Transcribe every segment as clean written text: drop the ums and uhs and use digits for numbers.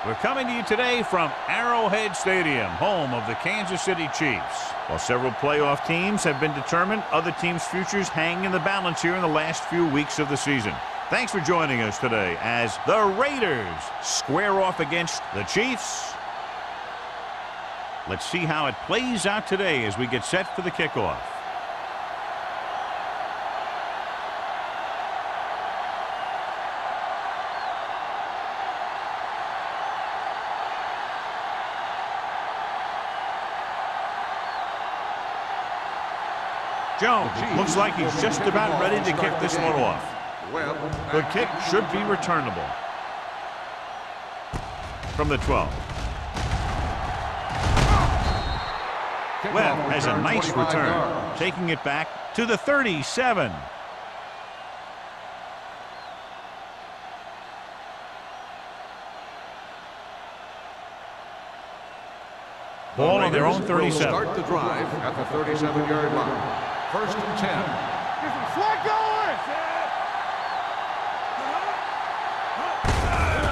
We're coming to you today from Arrowhead Stadium, home of the Kansas City Chiefs. While several playoff teams have been determined, other teams' futures hang in the balance here in the last few weeks of the season. Thanks for joining us today as the Raiders square off against the Chiefs. Let's see how it plays out today as we get set for the kickoff. Jones looks like he's just about ready to kick this one off. The kick should be returnable. From the 12. Webb has a nice return, taking it back to the 37. Ball on their own 37. Start the drive at the 37-yard line. First and 10. Get some slack going!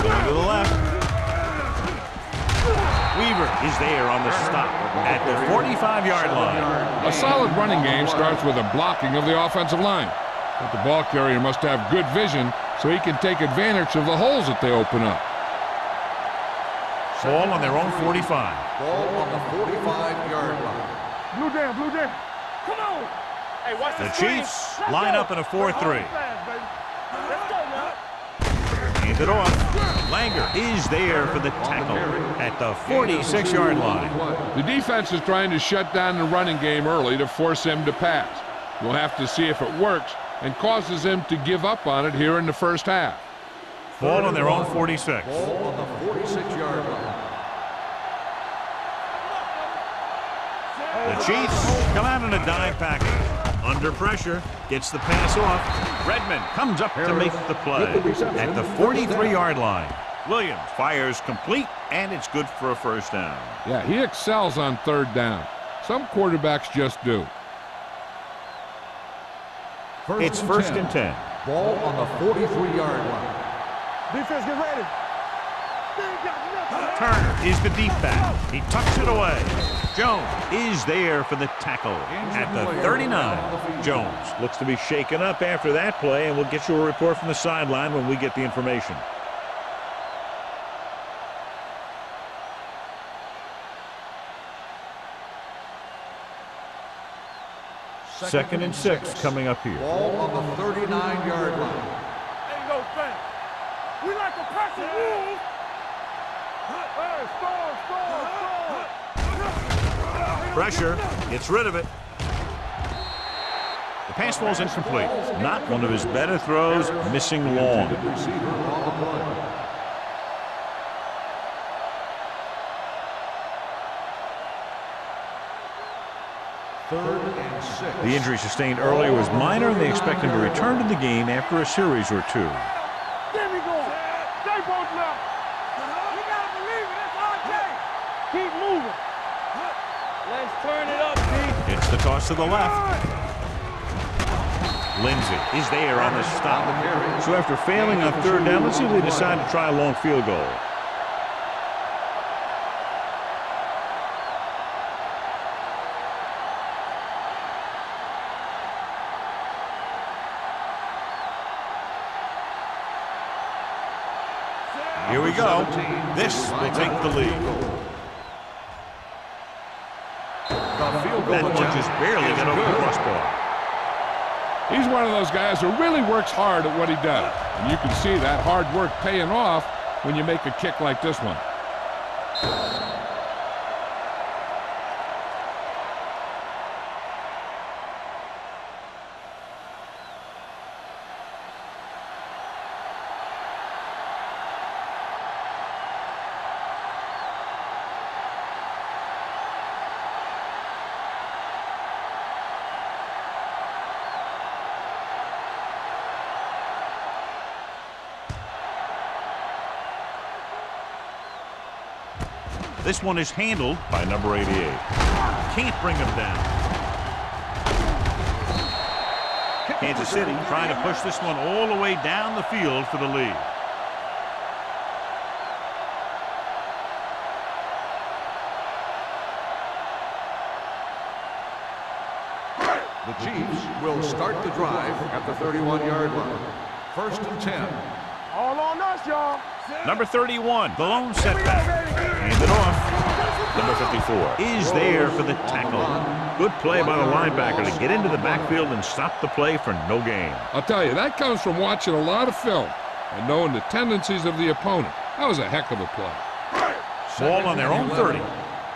Going to the left. Weaver is there on the stop at the 45-yard line. A solid running game starts with a blocking of the offensive line. But the ball carrier must have good vision so he can take advantage of the holes that they open up. Ball on their own 45. Ball on the 45-yard line. Blue jam, blue jam. Come on! Hey, watch The Chiefs line up in a 4-3. Hand it off. Langer is there for the tackle at the 46-yard line. The defense is trying to shut down the running game early to force him to pass. We'll have to see if it works and causes him to give up on it here in the first half. Ball on their own 46. Ball on the 46-yard line. The Chiefs come out in a dime package. Under pressure, gets the pass off. Redmond comes up to make the play at the 43-yard line. Williams fires complete, and it's good for a first down. Yeah, he excels on third down. Some quarterbacks just do. It's first and 10. Ball on the 43-yard line. Defense, get ready. Turner is the deep back. He tucks it away. Jones is there for the tackle at the 39. Jones looks to be shaken up after that play, and we'll get you a report from the sideline when we get the information. Second and 6 coming up here. Ball on the 39-yard line. Ain't no thing. We like to press the rules. Hey, score. Pressure, gets rid of it. The pass ball's incomplete. Not one of his better throws, missing long. Receiver on the play. Third and 6. The injury sustained earlier was minor, and they expect him to return to the game after a series or two. There we go. Stay both left. You gotta believe it. That's all it takes. Keep moving. Let's turn it up, D. It's the toss to the left. Lindsey is there on the stop. So after failing on third down, let's see if they decide to try a long field goal. Here we go. This will take the lead. That one just barely got over the crossbar. He's one of those guys who really works hard at what he does. And you can see that hard work paying off when you make a kick like this one. This one is handled by number 88. Can't bring him down. Kansas City trying to push this one all the way down the field for the lead. The Chiefs will start the drive at the 31-yard line. 1st and 10. All on us, y'all. Number 31, the lone setback. Hand it off. Number 54 is there for the tackle. Good play by the linebacker to get into the backfield and stop the play for no gain. I'll tell you, that comes from watching a lot of film and knowing the tendencies of the opponent. That was a heck of a play. Ball on their own 30.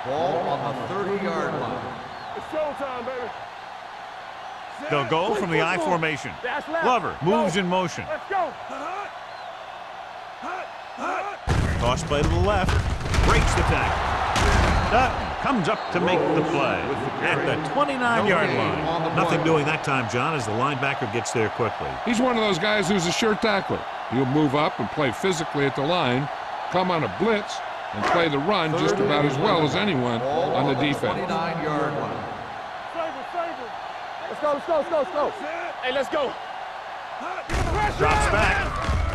Ball on the 30-yard line. It's showtime, baby. They'll go from the I formation. That's left. Glover moves in motion. Let's go. Toss play to the left. Breaks the tackle. Dutton comes up to make the play at the 29-yard line. Nothing doing that time, John, as the linebacker gets there quickly. He's one of those guys who's a sure tackler. He'll move up and play physically at the line, come on a blitz, and play the run just about as well as anyone on the defense. 29-yard line. Let's go. Hey, let's go. Drops back.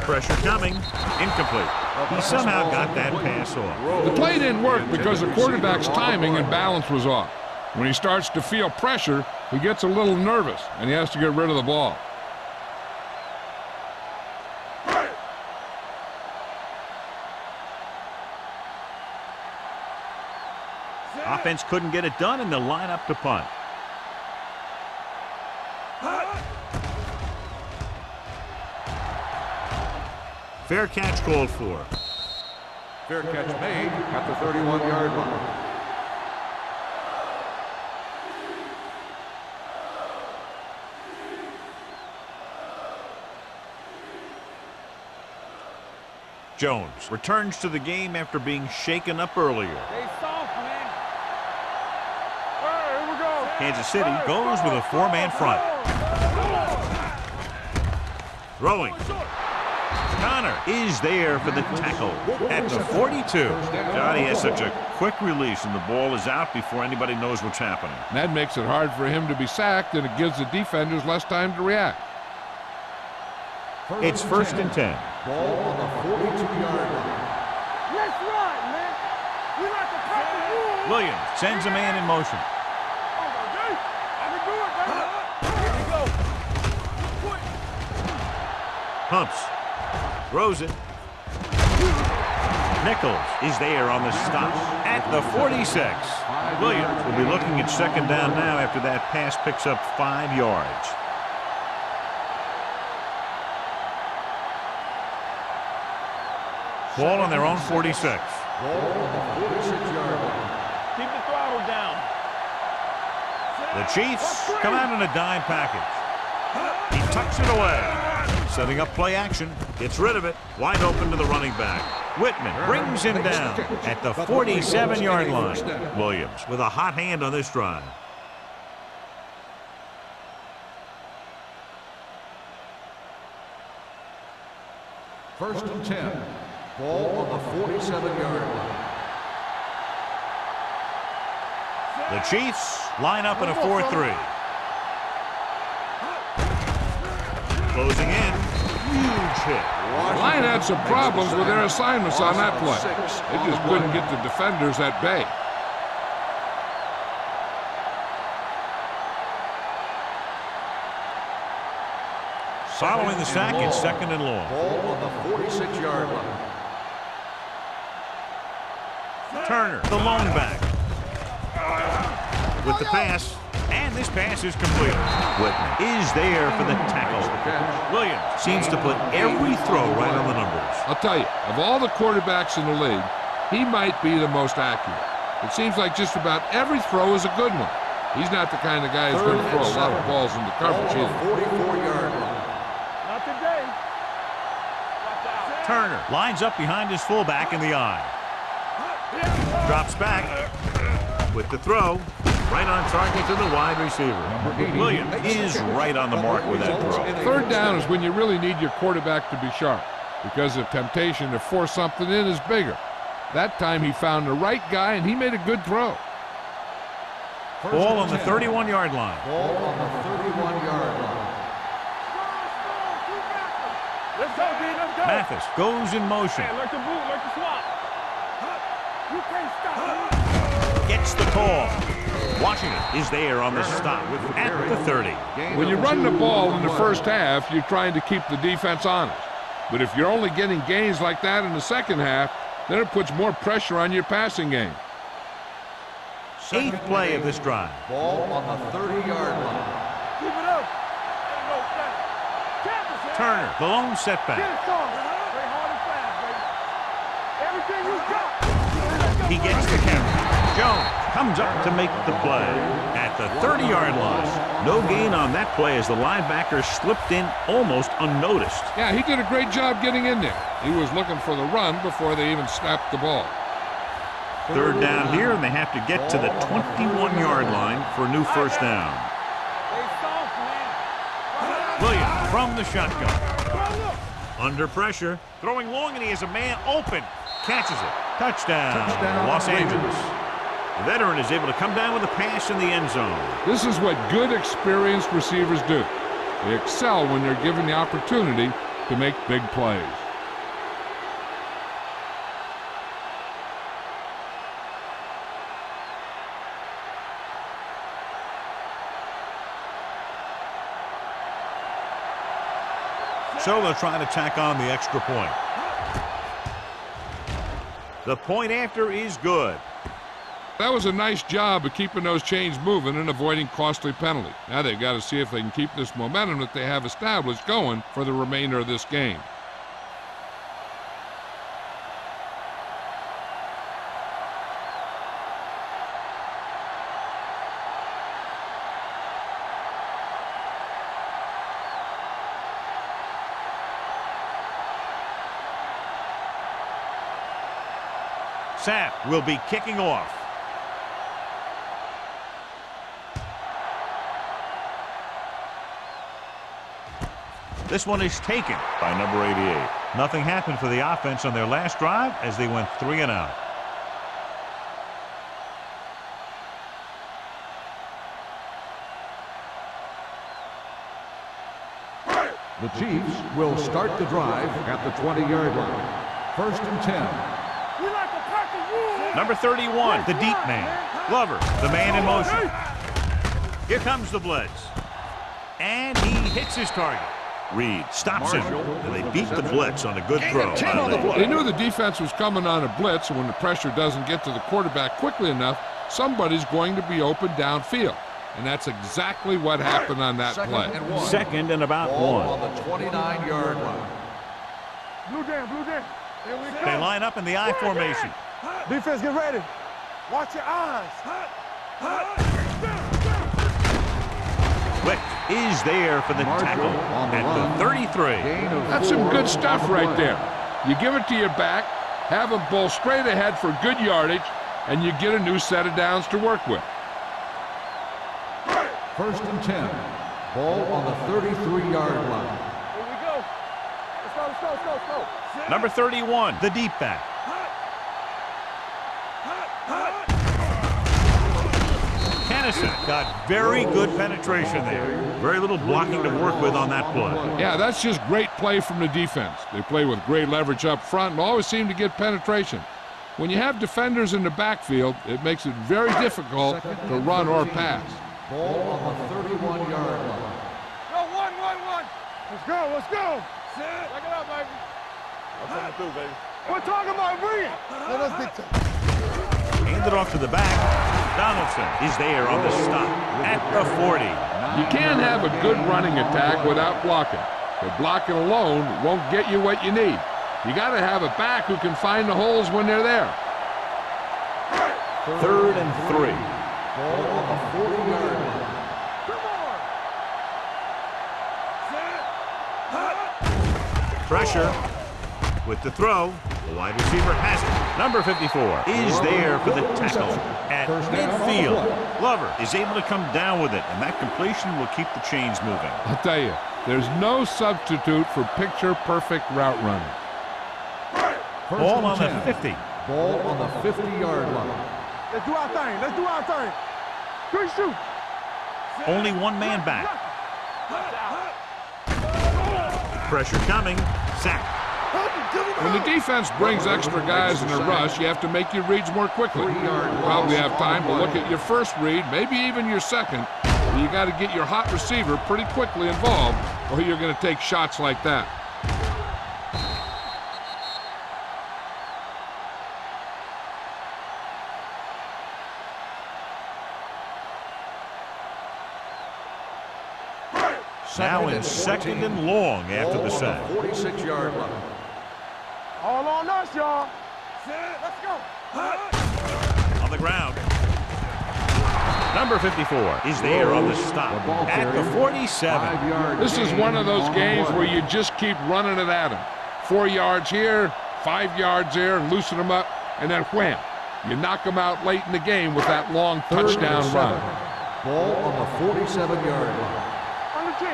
Pressure coming. Incomplete. He somehow got that pass off. The play didn't work because the quarterback's timing and balance was off. When he starts to feel pressure, he gets a little nervous, and he has to get rid of the ball. Offense couldn't get it done, and they'll line up to punt. Fair catch called for. Fair catch made at the 31-yard line. Jones returns to the game after being shaken up earlier. Stay soft, man. All right, here we go. Kansas City goes with a four-man front. Throwing. Connor is there for the tackle at the 42. Johnny has such a quick release, and the ball is out before anybody knows what's happening. And that makes it hard for him to be sacked, and it gives the defenders less time to react. It's 1st and 10. Ball on the 42-yard line. Let's run, man. We like to cut the rules. Williams sends a man in motion. I can do it, baby. Here we go. Pumps. Throws it. Nichols is there on the stop at the 46. Williams will be looking at 2nd down now after that pass picks up 5 yards. Ball on their own 46. Ball on the 46-yard line. Keep the throttle down. The Chiefs come out in a dime package. He tucks it away. Setting up play action. Gets rid of it. Wide open to the running back. Whitman brings him down at the 47-yard line. Williams with a hot hand on this drive. First and 10. Ball on the 47-yard line. The Chiefs line up in a 4-3. Closing in. Huge hit. The line had some problems with their assignments on that play. They just couldn't get the defenders at bay. Following the sack, it's 2nd and long. Ball on the 46-yard line. Turner, the lone back. With the pass, and this pass is complete. Whitman is there for the tackle. Williams seems to put every throw right on the numbers. I'll tell you, of all the quarterbacks in the league, he might be the most accurate. It seems like just about every throw is a good one. He's not the kind of guy who's going to throw a lot of balls into coverage either. 44-yard line. Not today. Watch out. Turner lines up behind his fullback in the eye. Drops back with the throw. Right on target to the wide receiver. Williams is right on the mark with that throw. 3rd down is when you really need your quarterback to be sharp because the temptation to force something in is bigger. That time he found the right guy and he made a good throw. Ball on the 31-yard line. Ball on the 31-yard line. Let's go, D. Let's go. Mathis goes in motion. Man, like the boot, like the swap. You can't stop me. Gets the call. Washington is there on the stop at the 30. When you run the ball in the first half, you're trying to keep the defense honest. But if you're only getting gains like that in the second half, then it puts more pressure on your passing game. 8th play of this drive. Ball on the 30-yard line. Keep it up. Turner, the lone Get setback. it, Tom. Play hard and fast, baby. Everything you got. He gets the carry. Jones comes up to make the play at the 30-yard line. No gain on that play as the linebacker slipped in almost unnoticed. Yeah, he did a great job getting in there. He was looking for the run before they even snapped the ball. 3rd down here, and they have to get to the 21-yard line for a new first down. Williams from the shotgun. Under pressure. Throwing long, and he has a man open. Catches it. Touchdown, Los Angeles. The veteran is able to come down with a pass in the end zone. This is what good, experienced receivers do. They excel when they're given the opportunity to make big plays. So they'll try to tack on the extra point. The point after is good. That was a nice job of keeping those chains moving and avoiding costly penalties. Now they've got to see if they can keep this momentum that they have established going for the remainder of this game. Sapp will be kicking off. This one is taken by number 88. Nothing happened for the offense on their last drive as they went 3 and out. The Chiefs will start the drive at the 20-yard line. 1st and 10. We like a pack of wolves. Number 31, the deep man. Glover, the man in motion. Here comes the blitz. And he hits his target. Reed stops him, and they beat the blitz on a good throw. They knew the defense was coming on a blitz, and when the pressure doesn't get to the quarterback quickly enough, somebody's going to be open downfield. And that's exactly what happened on that play. 2nd and about Ball 1. on the 29-yard line. Blue jam, blue jam. Here we go. They line up in the I formation. Defense, get ready. Watch your eyes. Quick is there for the tackle at the 33. That's some good stuff right there. You give it to your back, have him bowl straight ahead for good yardage, and you get a new set of downs to work with. 1st and 10. Ball on the 33-yard line. Here we go. Let's go. Number 31, the deep back. Kennison got very good penetration there. Very little blocking to work with on that play. Yeah, that's just great play from the defense. They play with great leverage up front and always seem to get penetration. When you have defenders in the backfield, it makes it very difficult to run or pass. Ball on the 31-yard line. Go, 1. Let's go. Back it up, baby. I'm coming through, baby. We're talking about bringing. Let us dictate. Handed off to the back. Donaldson is there on the stop at the 40. You can't have a good running attack without blocking. But blocking alone won't get you what you need. You got to have a back who can find the holes when they're there. 3rd and 3. Ball on the 40-yard line. Pressure with the throw. The wide receiver has it. Number 54 is there for the tackle at midfield. Glover is able to come down with it, and that completion will keep the chains moving. I'll tell you, there's no substitute for picture-perfect route running. Ball on the 50. Ball on the 50-yard line. Let's do our thing. 3 shoot. Only one man back. Pressure coming. Sack. When the defense brings extra guys in a rush, you have to make your reads more quickly. You probably have time to look at your first read, maybe even your second. But you got to get your hot receiver pretty quickly involved, or you're going to take shots like that. Now in second and long after the sack. 46-yard line. All on us, y'all. Let's go. On the ground. Number 54 is there on the stop at the 47. This is one of those games where you just keep running it at them. 4 yards here, 5 yards there, loosen them up, and then wham. You knock them out late in the game with that long touchdown run. Ball on the 47-yard line. On the 10.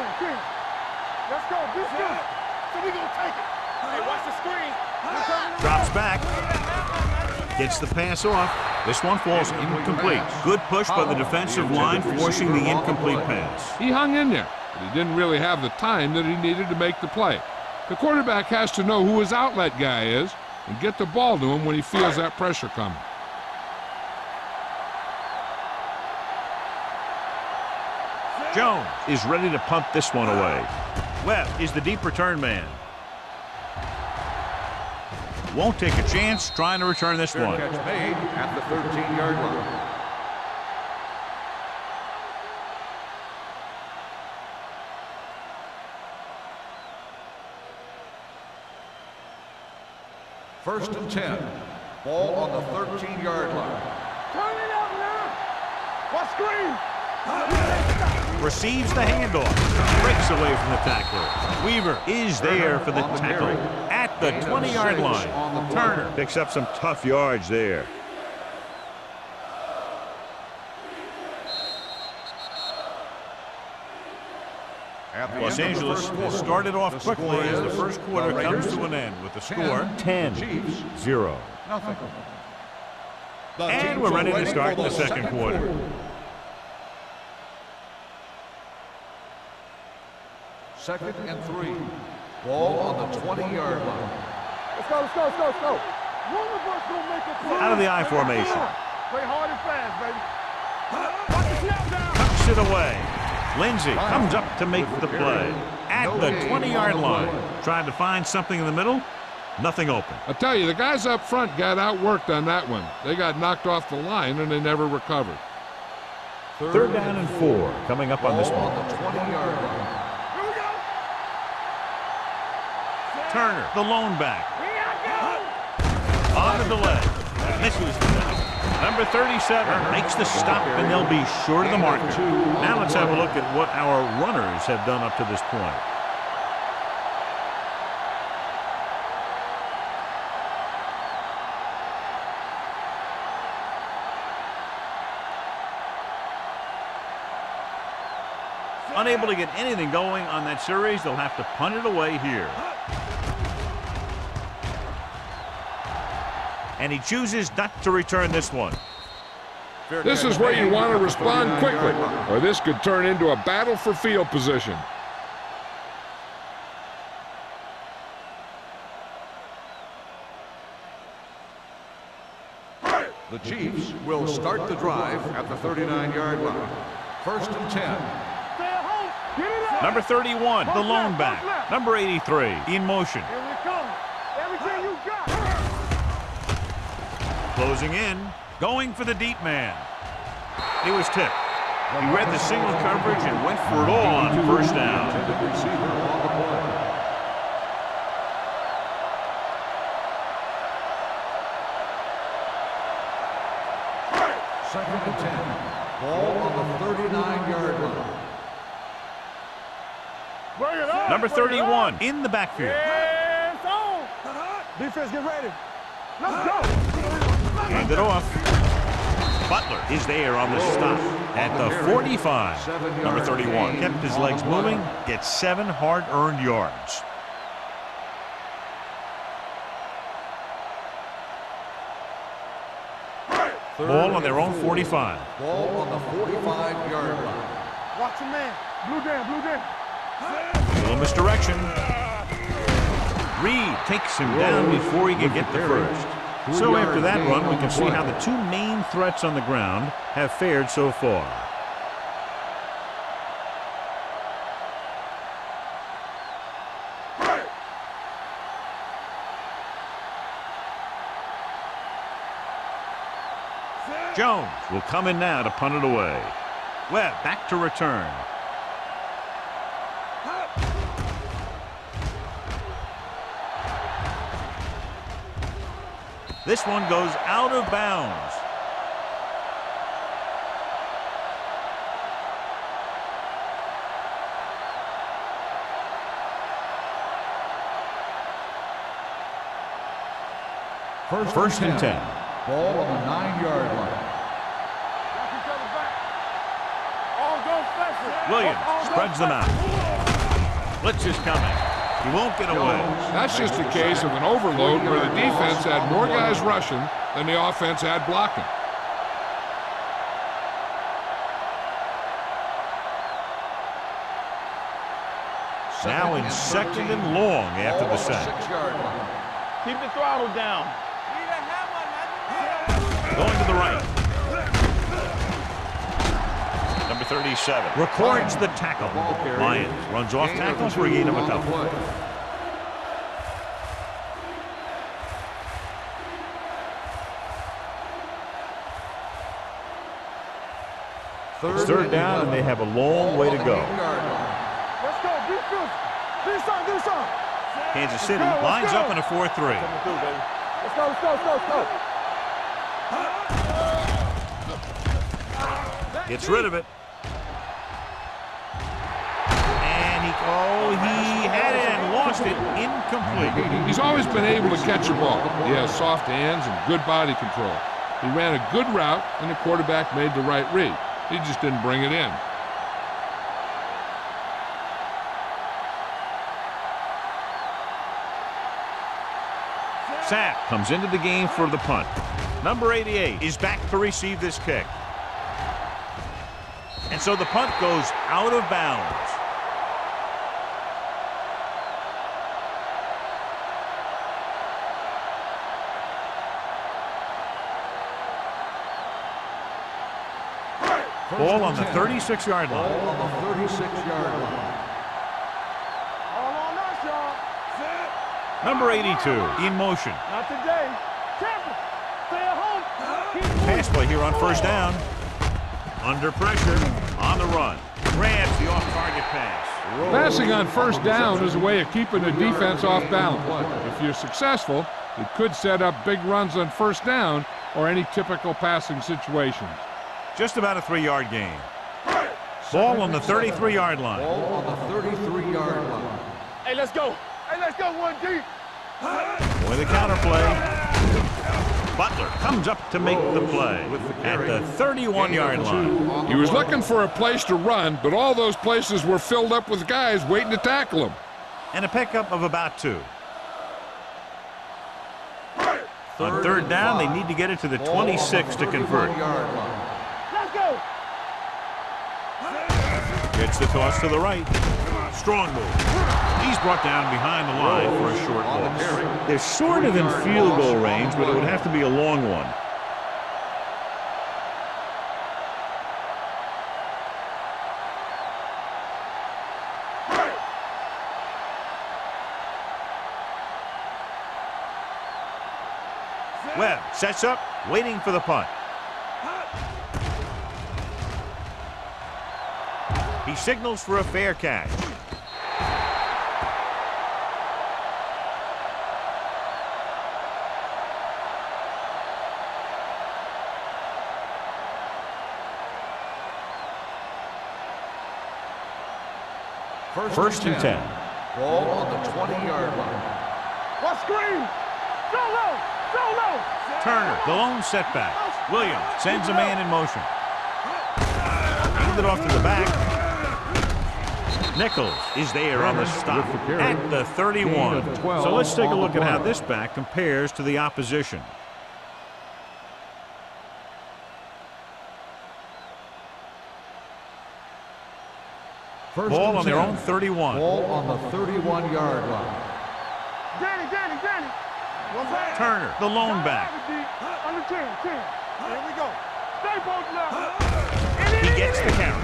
Let's go. This good. So we gonna take it. Hey, watch the screen. Drops back. Gets the pass off. This one falls incomplete. Good push by the defensive line, forcing the incomplete pass. He hung in there, but he didn't really have the time that he needed to make the play. The quarterback has to know who his outlet guy is and get the ball to him when he feels that pressure coming. Jones is ready to punt this one away. Webb is the deep return man. Won't take a chance trying to return this one. Catch made at the 13-yard line. First and 10. Ball on the 13-yard line. Turn it up now. What screen? Receives the handoff. Breaks away from the tackler. Weaver is there for the tackle at the 20-yard line. Turner picks up some tough yards there. Los Angeles has started off quickly as the first quarter comes to an end with the score 10-0. And we're ready to start the second quarter. Second and 3. Ball on the 20-yard line. Let's go. One of us gonna make a play. Out of the I formation. Play hard and fast, baby. Watch the snap down. Tucks it away. Lindsey comes up to make the play at the 20-yard line. Trying to find something in the middle. Nothing open. I tell you, the guys up front got outworked on that one. They got knocked off the line and they never recovered. Third down and 4 coming up on this one. On the 20-yard line. Turner, the lone back. On the delay. Misses the tackle. Number 37 makes the stop, and they'll be short of the marker. Now let's have a look at what our runners have done up to this point. Unable to get anything going on that series, they'll have to punt it away here. And he chooses not to return this one. This is where you want to respond quickly, or this could turn into a battle for field position. The Chiefs will start the drive at the 39-yard line. First and 10. Number 31, the lone back. Number 83, in motion. Here we come. Everything you got. Closing in, going for the deep man. He was tipped. He read the single coverage and went for it all on first down. Second and 10. Ball on the 39-yard line. Bring it up. Number 31 in the backfield. Yeah, it's on. Defense, get ready. Let's go. Hand it off. Butler is there on the stop at the 45. Number 31 kept his legs moving, gets 7 hard-earned yards. Ball on their own 45. Ball on the 45-yard line. Watch your man. Blue down. A little misdirection. Reed takes him down before he can get the first. So after that run, we can see how the two main threats on the ground have fared so far. Jones will come in now to punt it away. Webb back to return. This one goes out of bounds. First and 10. Ball on the 9-yard line. Williams spreads them out. Blitz is coming. He won't get away. That's just a case of an overload where the defense had more guys rushing than the offense had blocking. Now in second and long after the sack. Keep the throttle down. Going to the right. Number 37 records the tackle. Lyons runs off tackle for a gain of a couple. It's third down, and they have a long way to go. Let's go. Do something. Kansas City lines up in a 4-3. Let's go. Gets rid of it. And he had it and lost it. Incomplete. He's always been able to catch a ball. He has soft hands and good body control. He ran a good route, and the quarterback made the right read. He just didn't bring it in. Sapp comes into the game for the punt. Number 88 is back to receive this kick. And so the punt goes out of bounds. Ball on the 36-yard line. Ball on the 36-yard line. All on us, y'all. Number 82 in motion. Not today. Careful. Stay at home. Keep moving. Pass play here on first down. Under pressure, on the run. Grabs the off-target pass. Passing on first down is a way of keeping the defense off balance. If you're successful, it could set up big runs on first down or any typical passing situations. Just about a 3-yard gain. Ball on the 33-yard line. Ball on the 33-yard line. Hey, let's go. 1D. Boy, the counterplay. Butler comes up to make the play at the 31-yard line. He was looking for a place to run, but all those places were filled up with guys waiting to tackle him. And a pickup of about 2. On third down, they need to get it to the 26 to convert. Let's go. Gets the toss to the right. Strong move. He's brought down behind the line for a short loss. They're sort of in field goal range, but it would have to be a long one. Webb sets up, waiting for the punt. He signals for a fair catch. First and 10. Ball on the 20-yard line. What screen? Go low. Turner, the lone setback. Williams sends a man in motion. Hand it off to the back. Nichols is there on the stop at the 31. So let's take a look at how this back compares to the opposition. Ball on their own 31. Ball on the 31-yard line. Danny. One back. Turner, the lone back. Under 10. Here we go. Stay both left. He gets the carry.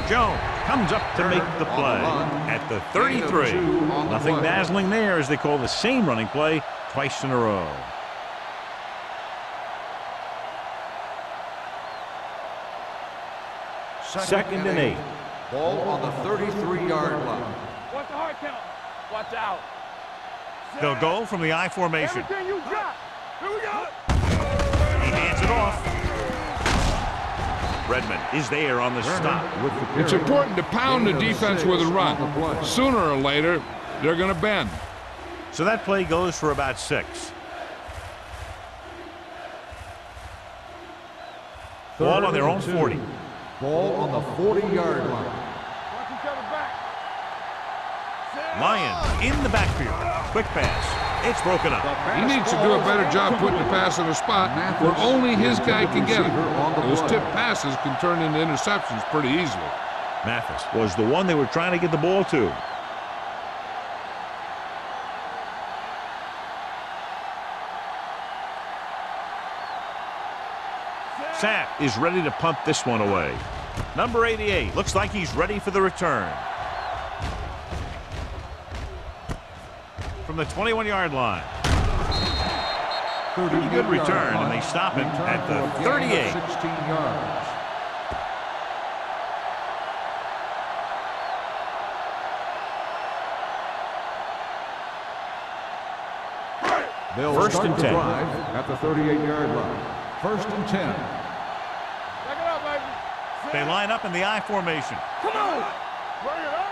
Jones comes up to make the play at the 33. Nothing dazzling there as they call the same running play twice in a row. Second and 8. Ball on the 33-yard line. Watch the hard count. Watch out. They'll go from the I formation. Everything you got. Here we go. He hands it off. Redmond is there on the stop. It's important to pound the defense with a run. Sooner or later, they're going to bend. So that play goes for about 6. Ball on their own 40. Ball on the 40-yard line. Watch each other back. Lions in the backfield. Quick pass. It's broken up. He needs to do a better job putting the pass in a spot where only his guy can get it. Those tip passes can turn into interceptions pretty easily. Mathis was the one they were trying to get the ball to. Sapp is ready to punt this one away. Number 88 looks like he's ready for the return. From the 21-yard line. Pretty good return, and they stop him at the 38. 16 yards. They'll First and 10. At the 38-yard line. First and 10. Check it out, baby. They line up in the I formation. Come on. Bring it up.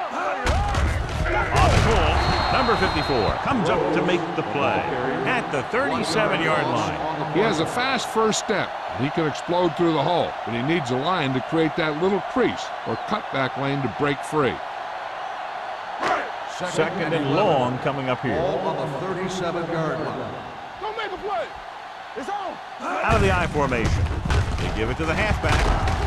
On the call, number 54 comes up to make the play at the 37-yard line. He has a fast first step. He can explode through the hole, but he needs a line to create that little crease or cutback lane to break free. Second and long coming up here. Ball on the 37-yard line. Don't make a play. It's on. Out of the I formation. They give it to the halfback.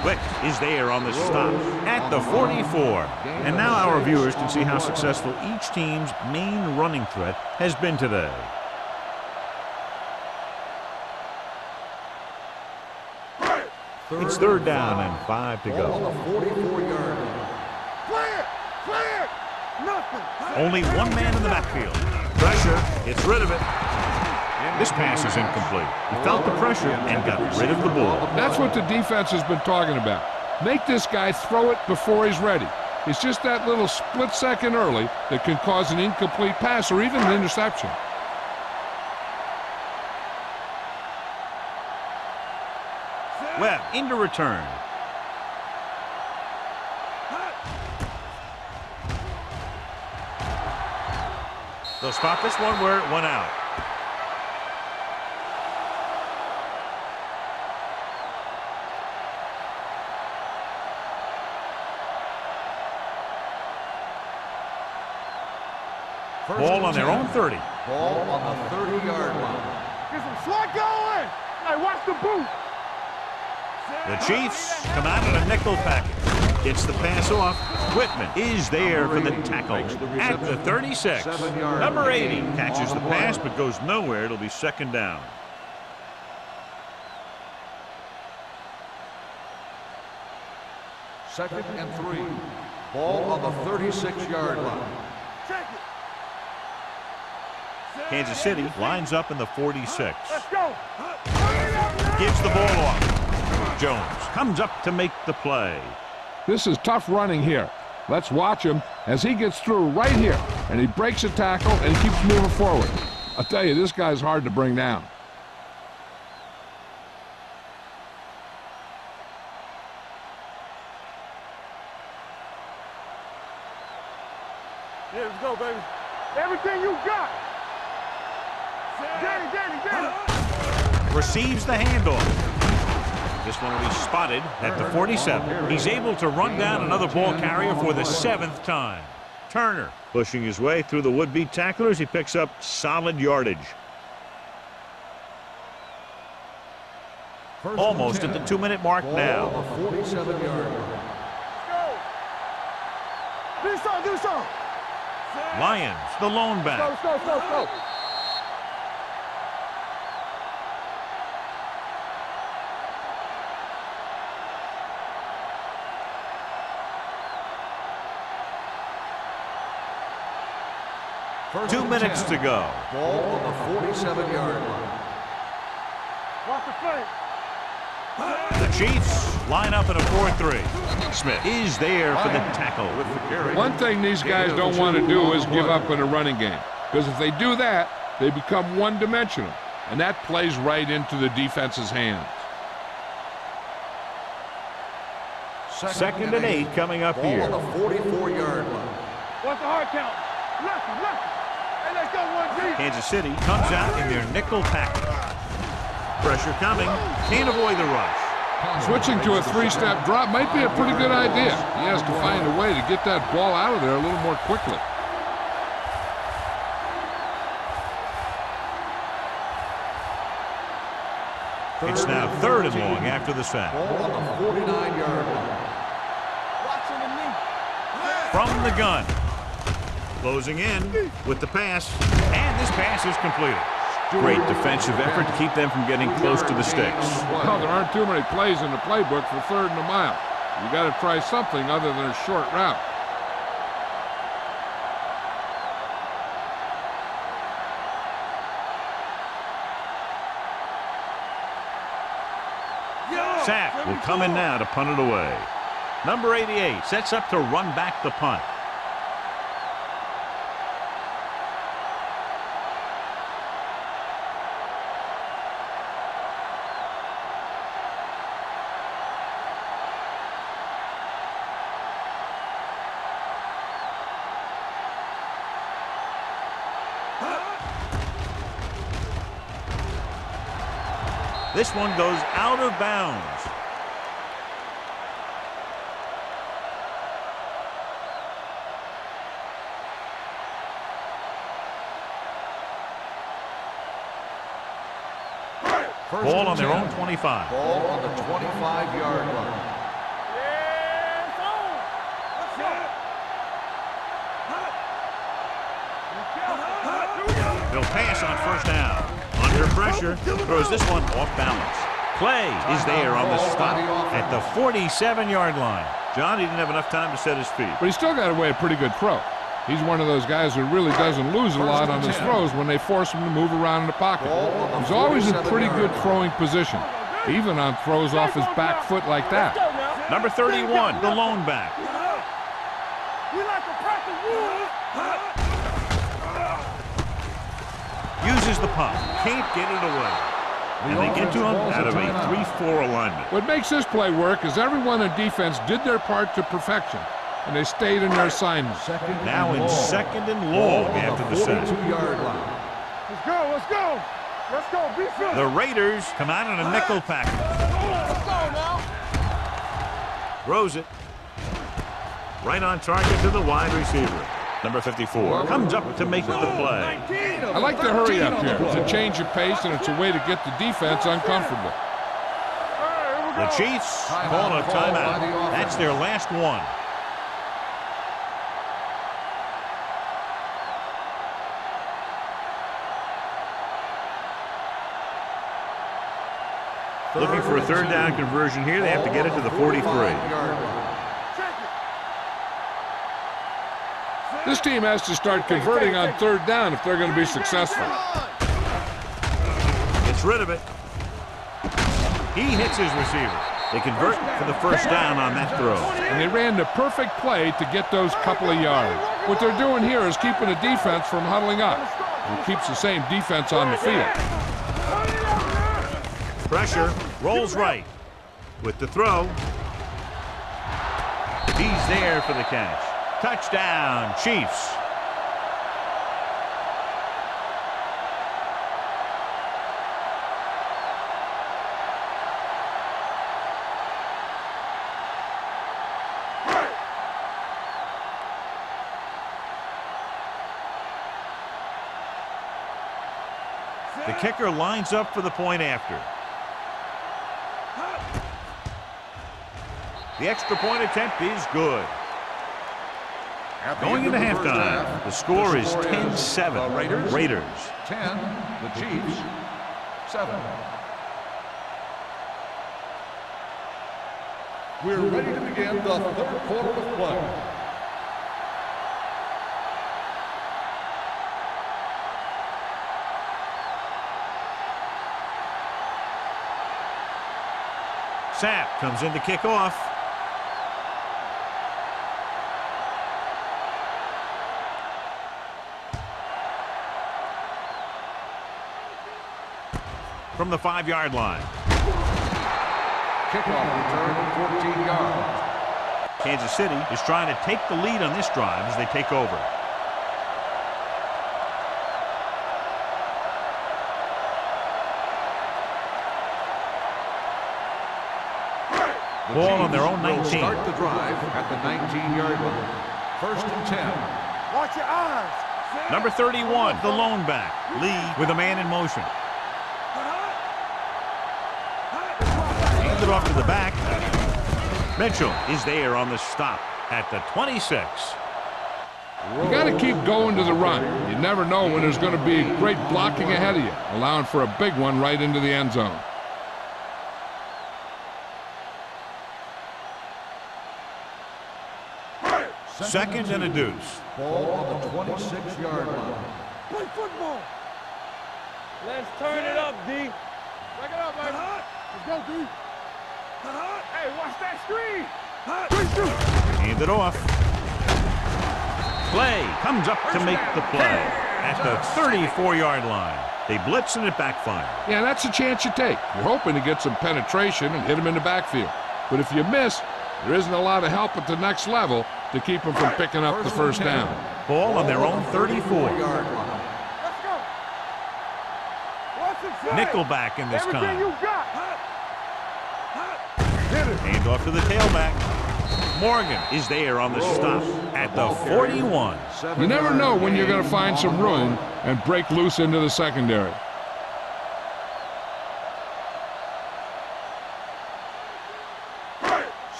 Quick is there on the stop at the 44. And now our viewers can see how successful each team's main running threat has been today. It's third down and 5 to Ball on go. the 44-yard line. Clear. Nothing. Only one man in the backfield. Pressure gets rid of it. This pass is incomplete. He felt the pressure and got rid of the ball. That's what the defense has been talking about. Make this guy throw it before he's ready. It's just that little split second early that can cause an incomplete pass or even an interception. Webb into return. They'll spot this one where it went out. Ball on their own 30. Ball on the 30-yard line. Get some slot going. Hey, watch the boot. The Chiefs come out in a nickel package. Gets the pass off. Whitman is there for the tackle at the 36. Number 80 catches the pass but goes nowhere. It'll be second down. Second and 3. Ball on the 36-yard line. Check it. Kansas City lines up in the 46. Let's go. Gives the ball off. Jones comes up to make the play. This is tough running here. Let's watch him as he gets through right here, and he breaks a tackle and keeps moving forward. I'll tell you, this guy's hard to bring down. Yeah, let's go, baby. Everything you got. Danny. Receives the handoff. This one will be spotted at the 47. He's able to run down another ball carrier for the 7th time. Turner pushing his way through the would-be tacklers. He picks up solid yardage. Almost at the 2-minute mark now. 47-yard line. Do something. Lions, the lone back. Go. First 2 and minutes 10. to go. Ball on the 47-yard line. Watch the play. The Chiefs line up in a 4-3. Smith is there for the tackle with the carry. One thing these guys don't want to do is give up in a running game, because if they do that, they become one-dimensional, and that plays right into the defense's hands. Second and 8 coming up Ball here. on the 44-yard line. Watch the hard count. Left. Hey, let's go, 1G. Kansas City comes out in their nickel package. Pressure coming. Can't avoid the rush. Switching to a three-step drop might be a pretty good idea. He has to find a way to get that ball out of there a little more quickly. It's now 3rd and long after the sack. Ball on the 49-yard line. Watching the knee. From the gun. Closing in with the pass. And this pass is completed. Great defensive effort to keep them from getting close to the sticks. Well, there aren't too many plays in the playbook for 3rd and a mile. You got to try something other than a short route. Sack will come in now to punt it away. Number 88 sets up to run back the punt. This one goes out of bounds. Ball on their own 25. Ball on the 25-yard line. Yes, on. Let's go. They'll pass on 1st down. Under pressure, throws this one off balance. Clay is there on the stop at the 47-yard line. John, he didn't have enough time to set his feet. But he still got away a pretty good throw. He's one of those guys who really doesn't lose a lot on his throws when they force him to move around in the pocket. He's always in pretty good throwing position, even on throws off his back foot like that. Number 31, the lone back. We like to practice rules. Uses the pump. Can't get it away. And they get to him out of a 3-4 alignment. What makes this play work is everyone in defense did their part to perfection, and they stayed in their assignment. Now in 2nd and long after the sack. 42-yard line. Let's go. Be good. The Raiders come out in a nickel package. Let's go now. Throws it. Right on target to the wide receiver. Number 54 comes up to make the play. I like to hurry up here. It's a change of pace, and it's a way to get the defense uncomfortable. The Chiefs call a timeout. That's their last one. Looking for a 3rd down conversion here. They have to get it to the 43. This team has to start converting on 3rd down if they're going to be successful. Gets rid of it. He hits his receiver. They convert for the 1st down on that throw. And they ran the perfect play to get those couple of yards. What they're doing here is keeping the defense from huddling up. It keeps the same defense on the field. Pressure, rolls right. With the throw. He's there for the catch. Touchdown, Chiefs. The kicker lines up for the point after. The extra point attempt is good. Going into halftime, the score is 10-7. Raiders. 10, the Chiefs, 7. We're ready to begin the third quarter of play. Sapp comes in to kick off. From the 5-yard line. Kickoff return, 14 yards. Kansas City is trying to take the lead on this drive as they take over. Ball on their own 19. Start the drive at the 19-yard line. 1st and 10. Watch your eyes. Number 31, the lone back. Lee with a man in motion. Handed off to the back. Mitchell is there on the stop at the 26. You got to keep going to the run. You never know when there's going to be great blocking ahead of you, allowing for a big one right into the end zone. Second and a deuce. Ball on the 26-yard line. Play football. Let's turn it up, D. Break it up, baby. Let's go, D. Hey, watch that screen. Hand it off. Clay comes up to make the play at the 34-yard line. They blitz and it backfires. Yeah, that's a chance you take. You're hoping to get some penetration and hit him in the backfield. But if you miss, there isn't a lot of help at the next level to keep them from picking up the first down. Ball on their own 34. Let's go. What's it say? Nickelback in this Everything time. you got. Hand off to the tailback. Morgan is there on the stop at the 41. You never know when you're going to find some room and break loose into the secondary.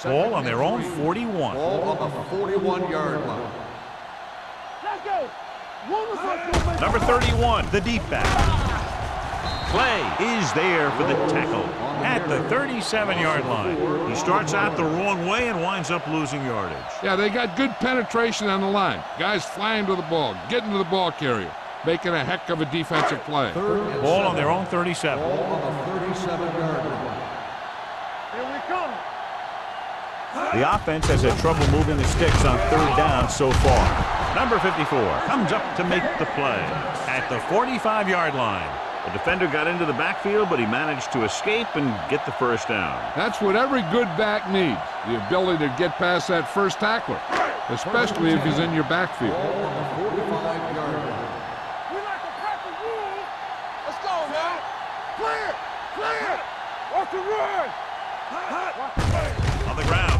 Ball on their own 41. Ball on the 41-yard line. Let's go. Number 31, the deep back. Clay is there for the tackle at the 37-yard line. He starts out the wrong way and winds up losing yardage. Yeah, they got good penetration on the line. Guys flying to the ball, getting to the ball carrier, making a heck of a defensive play. Ball on their own 37. Ball on the 37-yard line. Here we come. The offense has had trouble moving the sticks on 3rd down so far. Number 54 comes up to make the play at the 45-yard line. The defender got into the backfield, but he managed to escape and get the first down. That's what every good back needs, the ability to get past that first tackler, especially if he's in your backfield. Ball on the 45-yard line. We like to practice rules. Let's go, man. Clear. Clear. Watch the run. Watch the run. On the ground.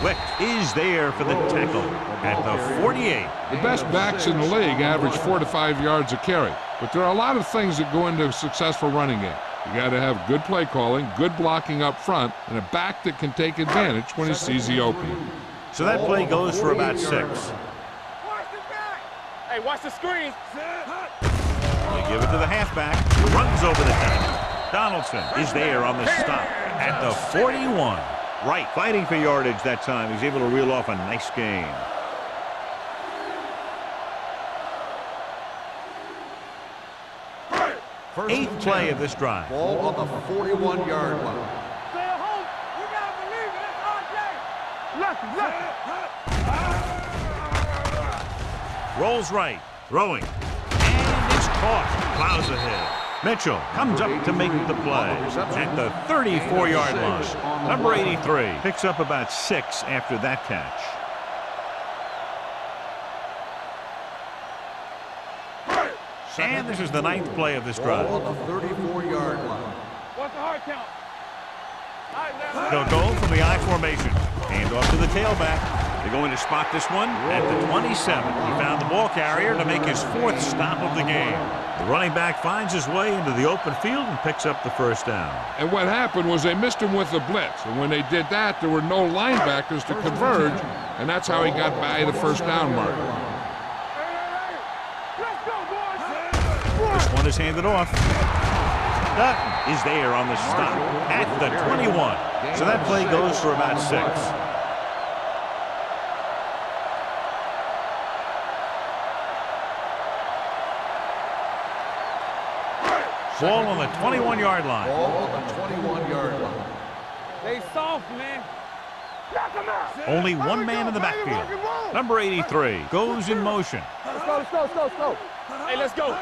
Wick is there for the tackle at the 48. The best backs in the league average 4 to 5 yards a carry, but there are a lot of things that go into a successful running game. You got to have good play calling, good blocking up front, and a back that can take advantage when he sees the opening. So that play goes for about 6. Watch the back. Hey, watch the screen. They give it to the halfback, who runs over the tackle. Donaldson is there on the stop at the 41. Right, fighting for yardage that time. He's able to reel off a nice gain. Eighth play of this drive. Ball on the 41-yard line. Stay at home. You gotta believe it. That's RJ. Left. Rolls right, throwing, and it's caught. Plows ahead. Mitchell comes up to make the play at the 34-yard line. Number 83 picks up about 6 after that catch. And this is the 9th play of this drive. Ball on the 34-yard line. What's the hard count? They'll go from the I formation. Hand off to the tailback. They're going to spot this one at the 27. He found the ball carrier to make his 4th stop of the game. The running back finds his way into the open field and picks up the first down. And what happened was they missed him with the blitz. And when they did that, there were no linebackers to converge, and that's how he got by the first down mark. This one is handed off. Dutton is there on the stop at the 21. So that play goes for about 6. Ball on the 21-yard line. Ball on the 21-yard line. They soft, man. Knock him out. Only one man in the backfield. Number 83 goes in motion. Let's go, let's go, let's go, let's go. Hey, let's go.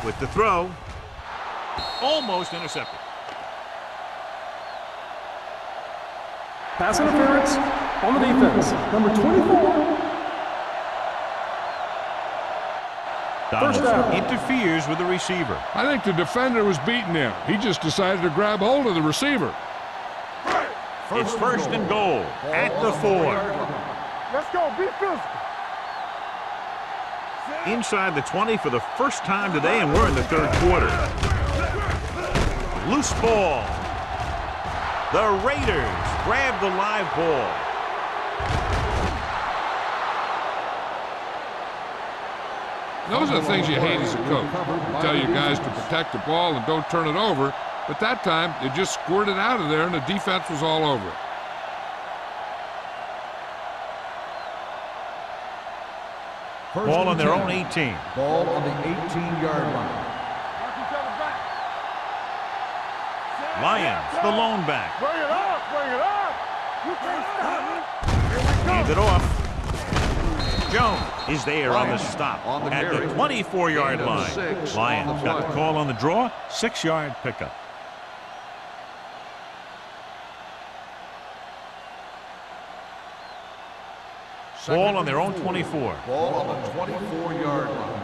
With the throw. Almost intercepted. Pass interference on the defense. Number 24. Donald interferes with the receiver. I think the defender was beating him. He just decided to grab hold of the receiver. It's first and goal at the 4. Let's go, be physical. Inside the 20 for the first time today, and we're in the 3rd quarter. Loose ball. The Raiders grab the live ball. Those are the things you hate as a coach. You tell your guys to protect the ball and don't turn it over, but that time they just squirted out of there and the defense was all over it. Ball on their own 18. Ball on the 18-yard line. Lions, the lone back. Bring it up, bring it up. You can't stop me. Hand it off. Jones is there on the stop at the 24-yard line. Lions got the call on the draw, 6-yard pickup. Ball on their own 24. Ball on the 24-yard line.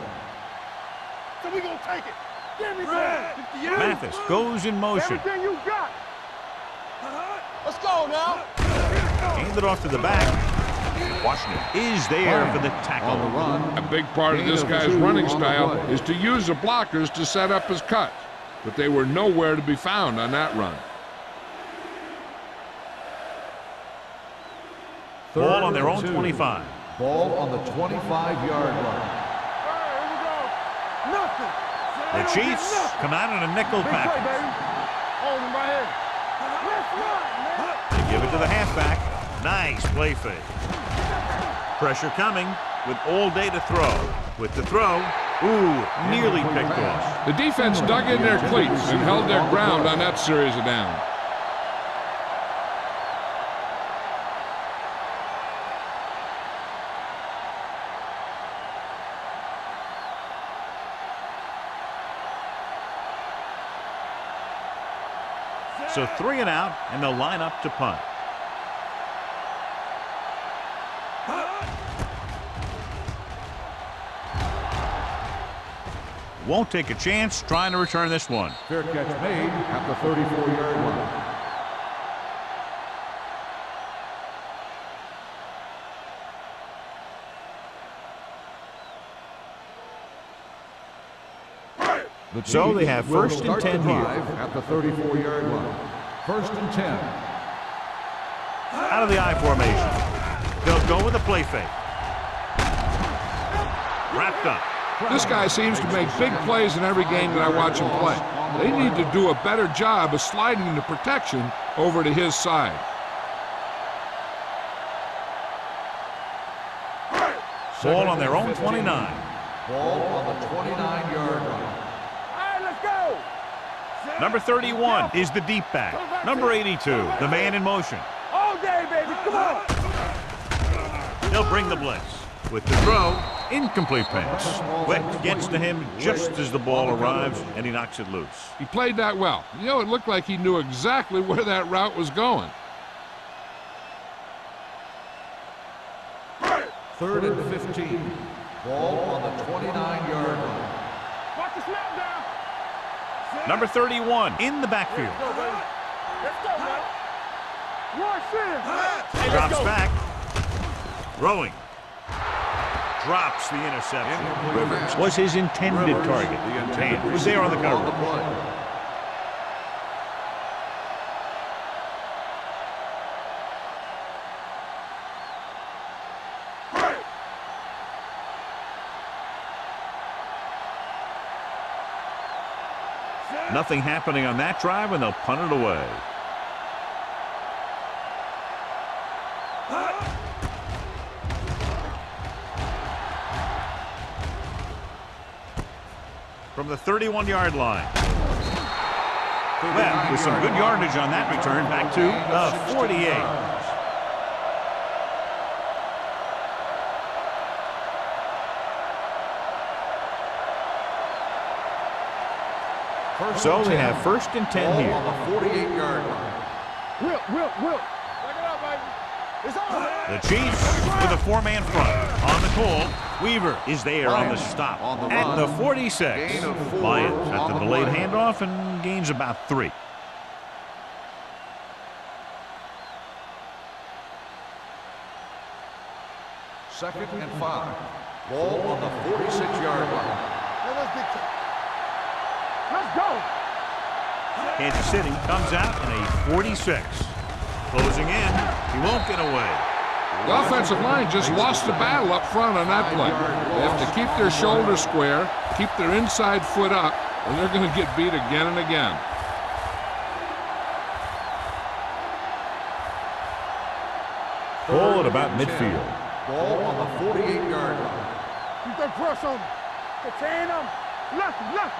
So we gonna take it. Give me that. Mathis goes in motion. Everything you got. Let's go now. Hand it off to the back. Washington is there for the tackle. On the run. A big part of this guy's running style is to use the blockers to set up his cuts, but they were nowhere to be found on that run. Ball on their own 25. Ball on the 25-yard line. Nothing. The Chiefs come out in a nickel Big play, package. baby. Hold him right here. Let's run, man. They give it to the halfback. Nice play fake. Pressure coming with all day to throw. With the throw, ooh, nearly picked off. The defense dug in their cleats and held their ground on that series of downs. So 3 and out, and they'll line up to punt. Won't take a chance trying to return this one. Fair catch made at the 34-yard line. So they have first and 10 here. At the 34-yard line. First and 10. Out of the I formation. They'll go with a play fake. Wrapped up. This guy seems to make big plays in every game that I watch him play. They need to do a better job of sliding the protection over to his side. Ball on their own 29. Ball on the 29-yard line. Number 31 is the deep back. Number 82, the man in motion. All day, baby. Come on. He'll bring the blitz. With the throw, incomplete pass. Witt gets to him just as the ball arrives, and he knocks it loose. He played that well. You know, it looked like he knew exactly where that route was going. Third and 15. Ball on the 29-yard line. Watch the snap down. Number 31 in the backfield. Let's go, man. Watch this. Drops back. Throwing. drops the interception. Rivers Was his intended target. And was there on the cover. Nothing happening on that drive, and they'll punt it away. From the 31-yard line. Well, with some good yardage on that return, back to the 48. So they have 1st and 10 here. On the 48-yard line. Whip. Check it out, baby. It's over. The Chiefs with a 4-man front. On the call, Weaver is there on the stop. At the 46. Lions at the delayed handoff and gains about 3. Second and 5. Ball on the 46-yard line. Let's go. Kansas City comes out in a 46. Closing in. He won't get away. The offensive line just lost the battle up front on that play. They have to keep their shoulders square, keep their inside foot up, or they're going to get beat again and again. Ball at about midfield. Ball on the 48-yard line. Keep that press on him. Contain him. Left.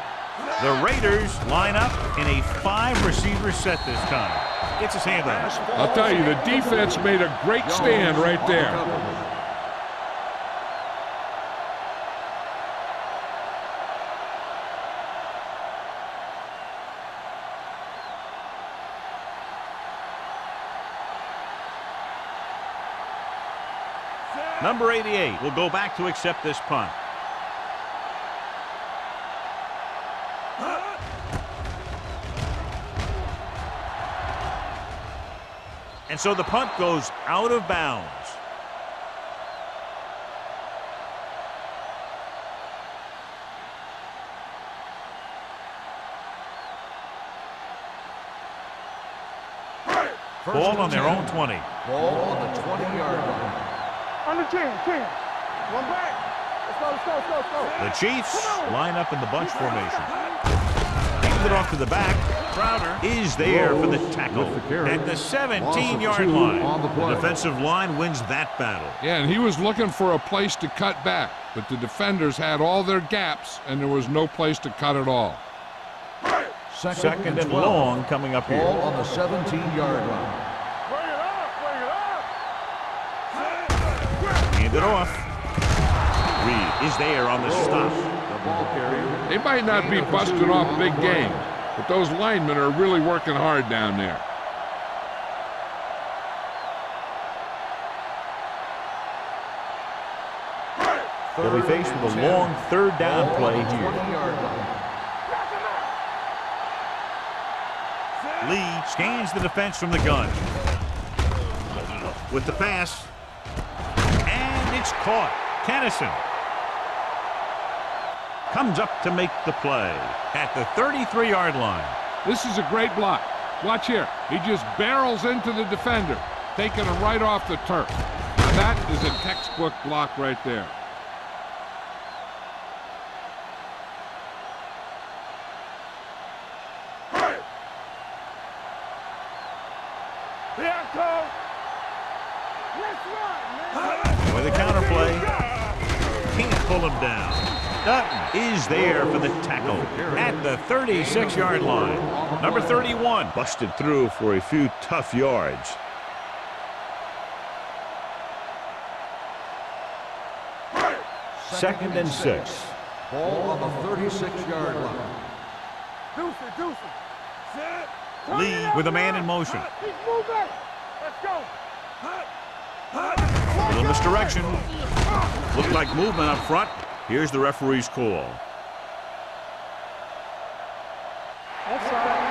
The Raiders line up in a 5-receiver set this time. Gets his hand on it. I'll tell you, the defense made a great stand right there. Number 88 will go back to accept this punt. And so the punt goes out of bounds. Ball on their own 20. Ball on the 20-yard line. On the 10. One back. Let's go. The Chiefs line up in the bunch formation. Hand it off to the back. Crowder is there for the tackle at the 17-yard line. The defensive line wins that battle. Yeah, and he was looking for a place to cut back, but the defenders had all their gaps, and there was no place to cut at all. Second and long coming up here. Ball on the 17-yard line. Bring it up. Hand it off. Reed is there on the stop. The ball carrier. They might not be busting off big game, but those linemen are really working hard down there. They'll be faced with a long 3rd down play here. Lee scans the defense from the gun. With the pass. And it's caught. Kennison comes up to make the play at the 33-yard line. This is a great block. Watch here. He just barrels into the defender, taking him right off the turf. Now that is a textbook block right there. With a counter play, can't pull him down. Dutton is there for the tackle at the 36-yard line. Number 31 busted through for a few tough yards. Second and 6. Ball on the 36-yard line. Deuce it. Lee with a man in motion. Keep moving. Let's go. A little misdirection. Looked like movement up front. Here's the referee's call. Offside.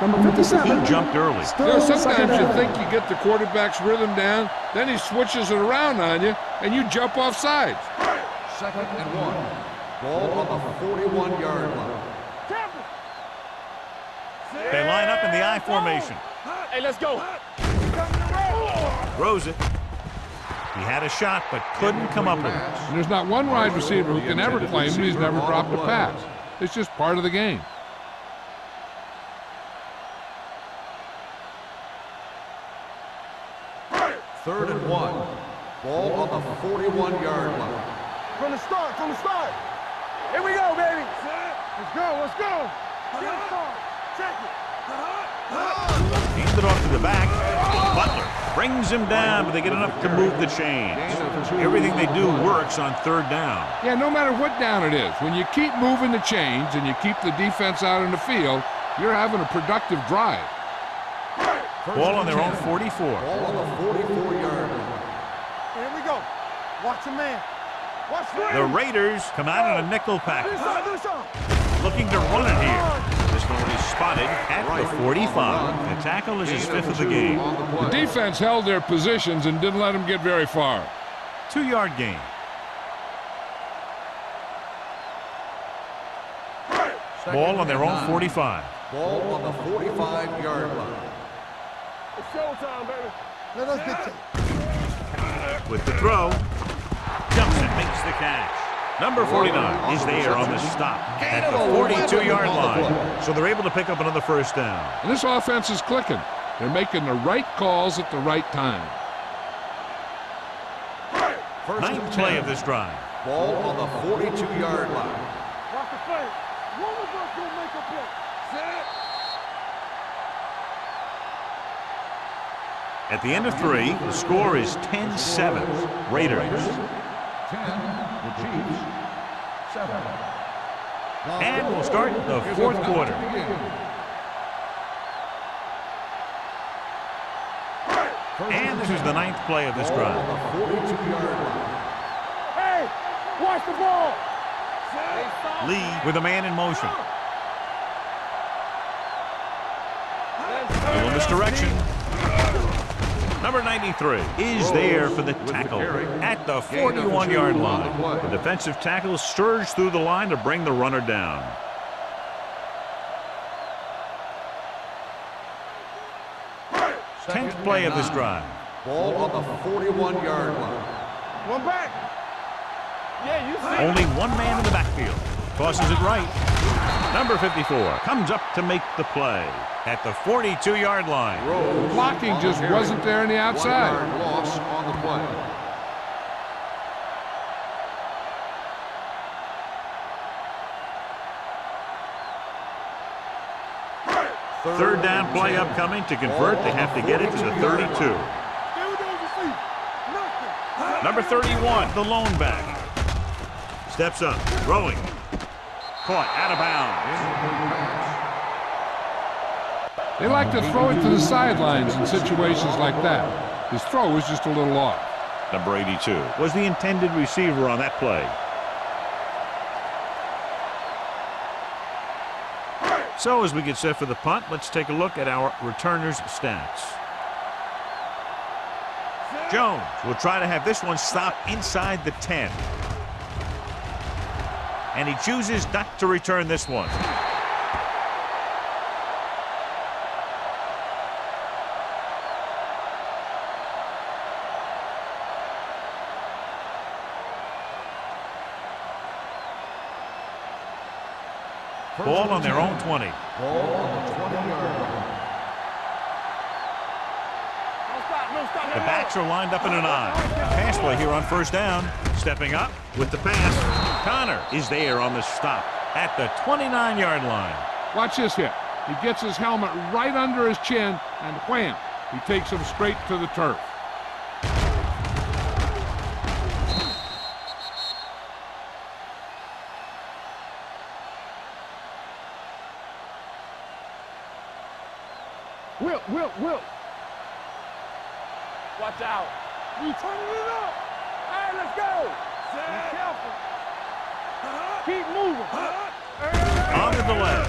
Number 57. He jumped early. Still Sometimes second you down. think you get the quarterback's rhythm down, then he switches it around on you, and you jump off sides. 2nd and 1. Ball on the 41-yard line. They line up in the I formation. Hey, let's go. Throws it. He had a shot, but couldn't come up with it. And there's not one wide receiver who can ever claim that he's never dropped a pass. It's just part of the game. Third and 1. Ball on the 41-yard line. From the start. Here we go, baby. Let's go. Check it. Hands it off to the back. Butler brings him down, but they get enough to move the chains. Everything they do works on 3rd down. Yeah, no matter what down it is, when you keep moving the chains and you keep the defense out in the field, you're having a productive drive. Ball on their own 44. Ball on the 44-yard line. Here we go. Watch the man. Watch The Raiders come out in a nickel package, looking to run it here. This one will be spotted at the 45. The tackle is his 5th of the game. The defense held their positions and didn't let them get very far. 2-yard gain. Ball on their own 45. Ball on the 45-yard line. It's showtime, baby. Let us get to it. With the throw, jumps and makes the catch. Number 49 is there on the stop at the 42-yard line. So they're able to pick up another 1st down. And this offense is clicking. They're making the right calls at the right time. 9th play of this drive. Ball on the 42-yard line. Watch the play. One of us will make a play. Set. At the end of 3, the score is 10-7. Raiders. 10, the Chiefs. 7. And we'll start the 4th quarter. And this is the 9th play of this drive. 42-yard line. Hey, watch the ball. Lee with a man in motion. Little misdirection. Number 93 is there for the tackle at the 41-yard line. The defensive tackle surged through the line to bring the runner down. Tenth play of this drive. Ball on the 41-yard line. One back. Yeah, you see. Only one man in the backfield. Tosses it right. Number 54 comes up to make the play at the 42-yard line. The blocking just wasn't there on the outside. 1-yard loss on the play. Third down play upcoming. To convert, they have to get it to the 32. Number 31, the lone back. Steps up, throwing. Caught out of bounds. They like to throw it to the sidelines in situations like that. His throw was just a little off. Number 82 was the intended receiver on that play. So as we get set for the punt, let's take a look at our returners' stats. Jones will try to have this one stop inside the 10. And he chooses not to return this one. Ball on their own 20. Ball on the 20-yard line. The backs are lined up in an I. Pass play here on first down. Stepping up with the pass. Connor is there on the stop at the 29-yard line. Watch this hit. He gets his helmet right under his chin, and wham, he takes him straight to the turf. Will. Watch out. You turning it up. All right, let's go. Be careful. Keep moving. On the delay.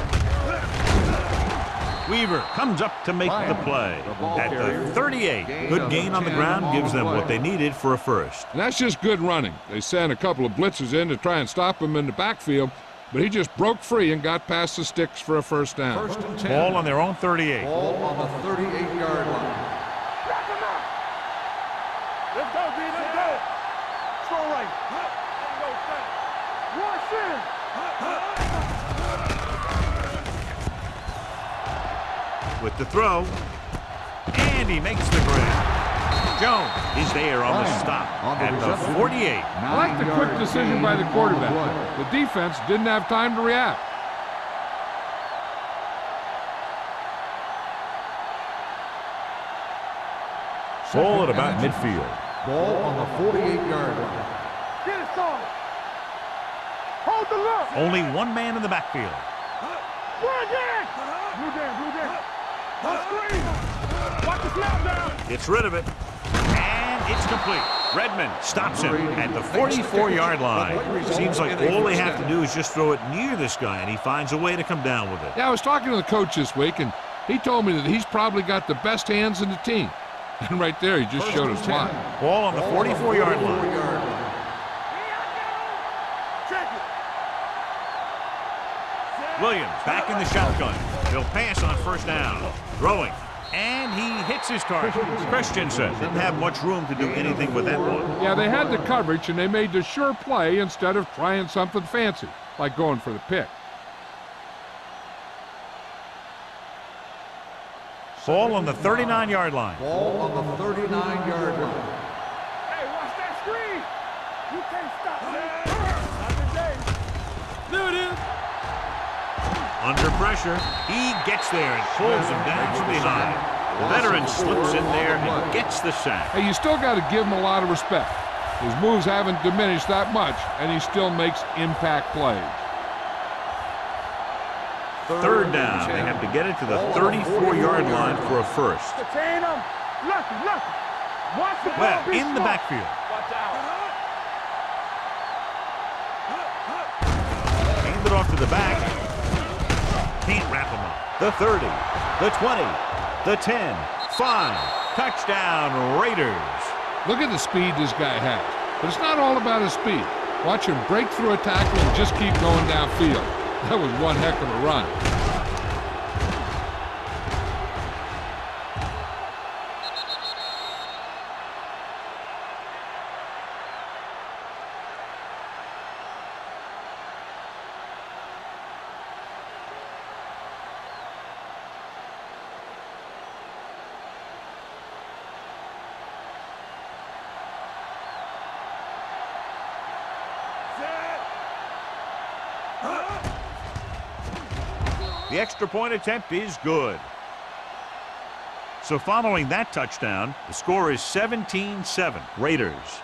Weaver comes up to make the play at the 38. Good gain on the ground gives them what they needed for a first. And that's just good running. They sent a couple of blitzes in to try and stop him in the backfield, but he just broke free and got past the sticks for a first down. First and 10. Ball on their own 38. Ball on the 38-yard line. Let's go, D. Let's go. Strong right. Rush in. With the throw, and he makes the grab. Jones is there on the stop at the 48. I like the quick decision by the quarterback. The defense didn't have time to react. Ball at about midfield. Ball on the 48-yard line. Get it started. Hold the look. Only one man in the backfield. Run again. Blue down, blue down. Screen. Watch the snap down. Gets rid of it, and it's complete. Redmond stops him at the 44-yard line. Seems like all they have to do is just throw it near this guy, and he finds a way to come down with it. Yeah, I was talking to the coach this week, and he told me that he's probably got the best hands in the team. And right there, he just showed us why. Ball on the 44-yard line. Check it. Williams back in the shotgun. He'll pass on first down. Throwing. And he hits his target. Christensen didn't have much room to do anything with that one. Yeah, they had the coverage, and they made the sure play instead of trying something fancy, like going for the pick. Ball on the 39-yard line. Ball on the 39-yard line. Hey, watch that screen. You can't stop that. Not today. There it is. Under pressure, he gets there and pulls him down from behind. The veteran slips in there and gets the sack. Hey, you still got to give him a lot of respect. His moves haven't diminished that much, and he still makes impact plays. Third down. They have to get it to the 34-yard line for a first. Contain him. Lucky. Watch the ball. Well, Be in the smart. backfield. Watch out. Hand it off to the back. Can't wrap him up. The 30, the 20, the 10, 5. Touchdown, Raiders. Look at the speed this guy has. But it's not all about his speed. Watch him break through a tackle and just keep going downfield. That was one heck of a run. The extra point attempt is good. So following that touchdown, the score is 17-7, Raiders.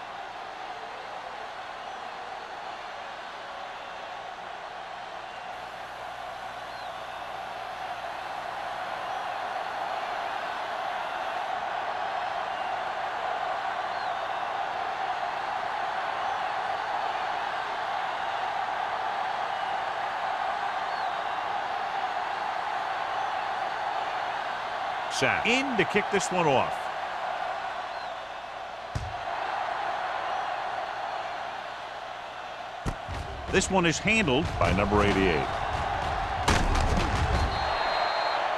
Sack in to kick this one off. This one is handled by number 88.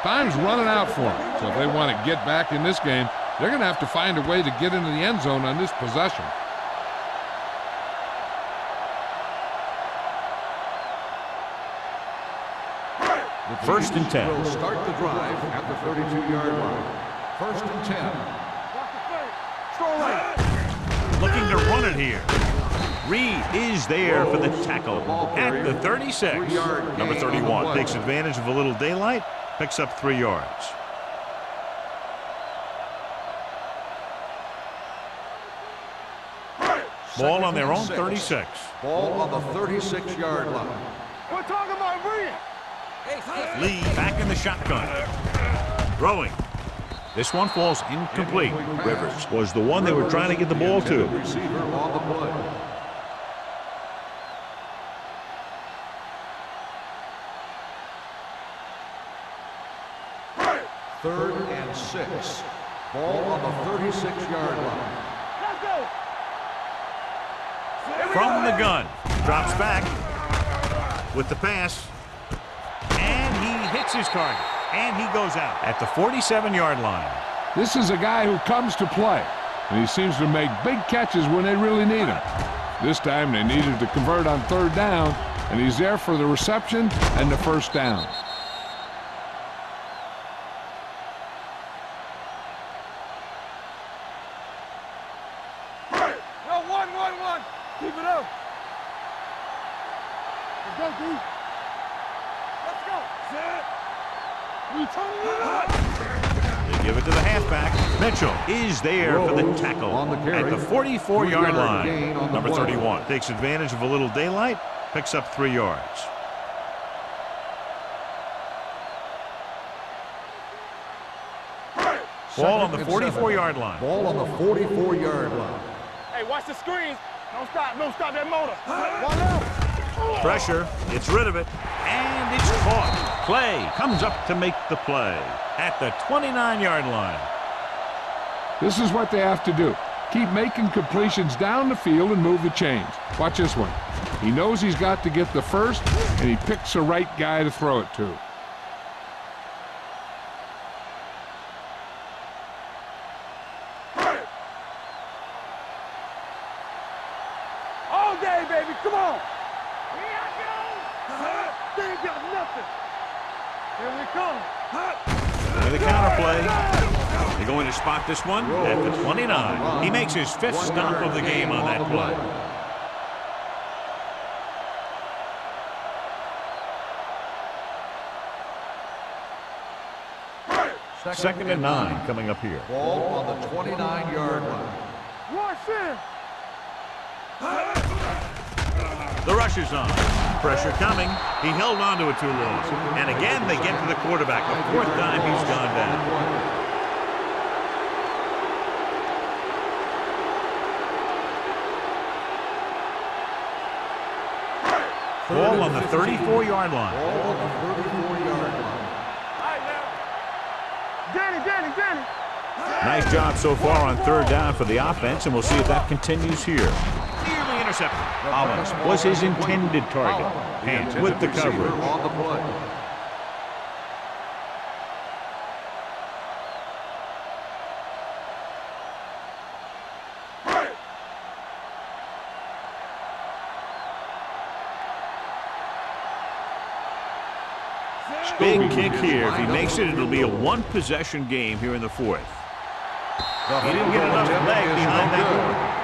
Time's running out for them. So if they want to get back in this game, they're going to have to find a way to get into the end zone on this possession. First and 10. Will start the drive at the 32-yard line. First and 10. Watch the play. Strong right. Looking to run it here. Reed is there for the tackle at the 36. Number 31 takes advantage of a little daylight, picks up 3 yards. Ball on their own 36. Ball on the 36-yard line. We're talking about Reed. Lee back in the shotgun. Throwing. This one falls incomplete. Rivers was the one they were trying to get the ball to. Receiver on the play. 6. Ball on the 36-yard line. Let's go. From the gun. Drops back with the pass. And he hits his target. And he goes out at the 47-yard line. This is a guy who comes to play, and he seems to make big catches when they really need him. This time they needed to convert on 3rd down, and he's there for the reception and the 1st down. Yo, 1-1-1. Keep it up. Let's go, D. Let's go. Set. We turn it up. They give it to the halfback. Mitchell is there for the tackle on the carry. at the 44-yard line. Gain on the Number play. 31 takes advantage of a little daylight, picks up 3 yards. Ball on the 44-yard line. Ball on the 44-yard line. Hey, watch the screens. Don't stop that motor. 1 out. Pressure, gets rid of it, and it's caught. Clay comes up to make the play at the 29-yard line. This is what they have to do. Keep making completions down the field and move the chains. Watch this one. He knows he's got to get the first, and he picks the right guy to throw it to. All day, baby. Come on. They ain't got nothing. Here we come. With the counter play. They're going to spot this one at the 29. He makes his 5th stop of the game on that play. Second and 9 coming up here. Ball on the 29-yard line. Rush in. The rush is on. Pressure coming. He held on to it too long. And again, they get to the quarterback. The 4th time he's gone down. Ball on the 34-yard line. Ball on the 34-yard line. All right, now. Danny. Nice job so far on 3rd down for the offense, and we'll see if that continues here. Nearly intercepted. Collins was his intended target. And with the coverage. On the play. Big kick here. If he makes it, it'll be a 1-possession game here in the 4th. He didn't get enough leg behind that.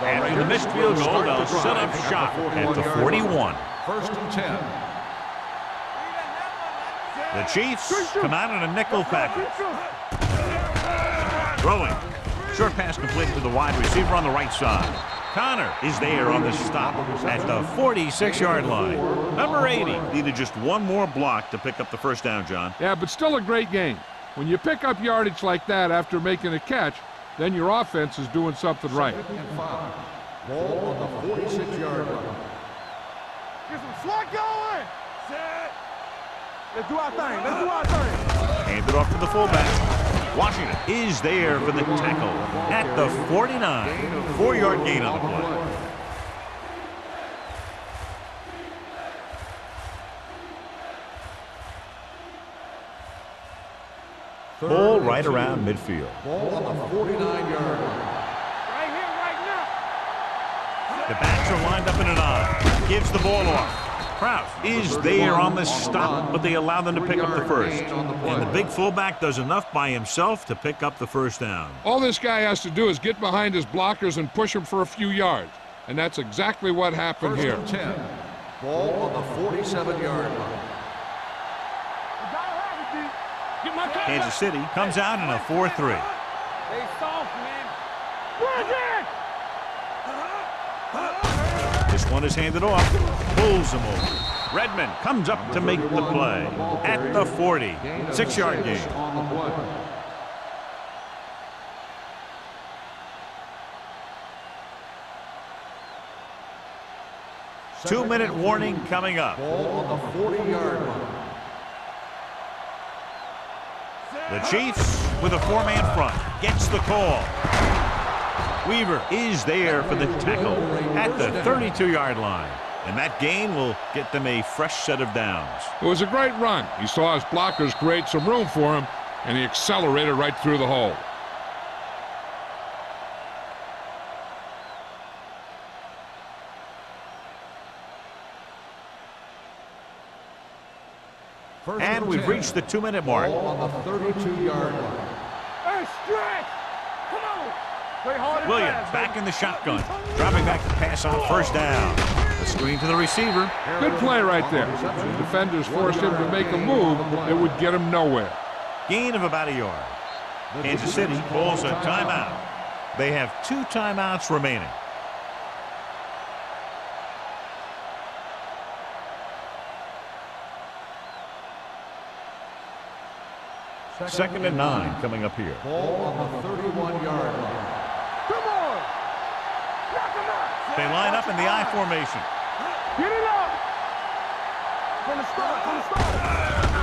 After the missed field goal, they'll set up shop at the 41. 1st and 10. The Chiefs come out in a nickel package. Throwing. Short pass completed to the wide receiver on the right side. Connor is there on the stop at the 46-yard line. Number 80 needed just one more block to pick up the 1st down, John. Yeah, but still a great game. When you pick up yardage like that after making a catch, then your offense is doing something right. 2nd and 5. Ball on the 46-yard line. Get some slot going. Set. Let's do our thing. Hand it off to the fullback. Washington is there for the tackle at the 49. 4-yard gain on the play. Ball right around midfield. Ball on the 49-yard line. Right here, right now. The backs are lined up in an I. Gives the ball off. Kraus is there on the stop, but they allow them to pick up the 1st. And the big fullback does enough by himself to pick up the 1st down. All this guy has to do is get behind his blockers and push them for a few yards. And that's exactly what happened 1st here. and 10. Ball on the 47-yard line. Kansas City comes out in a 4-3. They soft, man. Bring it! This one is handed off. Pulls him over. Redmond comes up to make the play at the 40. 6-yard gain. On the play. 2-minute warning coming up. Ball on the 40-yard line. The Chiefs with a 4-man front gets the call. Weaver is there for the tackle at the 32-yard line. And that gain will get them a fresh set of downs. It was a great run. He saw his blockers create some room for him, and he accelerated right through the hole. And we've reached the 2-minute mark. Ball on the 32-yard line. Hey, stretch! Come on! Play hard and Williams fast, back baby. in the shotgun. Dropping back to pass on first down. The screen to the receiver. Good play right there. The defenders forced him to make a move that would get him nowhere. Gain of about a yard. Kansas City calls a timeout. They have 2 timeouts remaining. Second and 9 coming up here. Ball on the 31-yard line. Come on! Knock him out! They line up in the I formation. Get it up! From the start!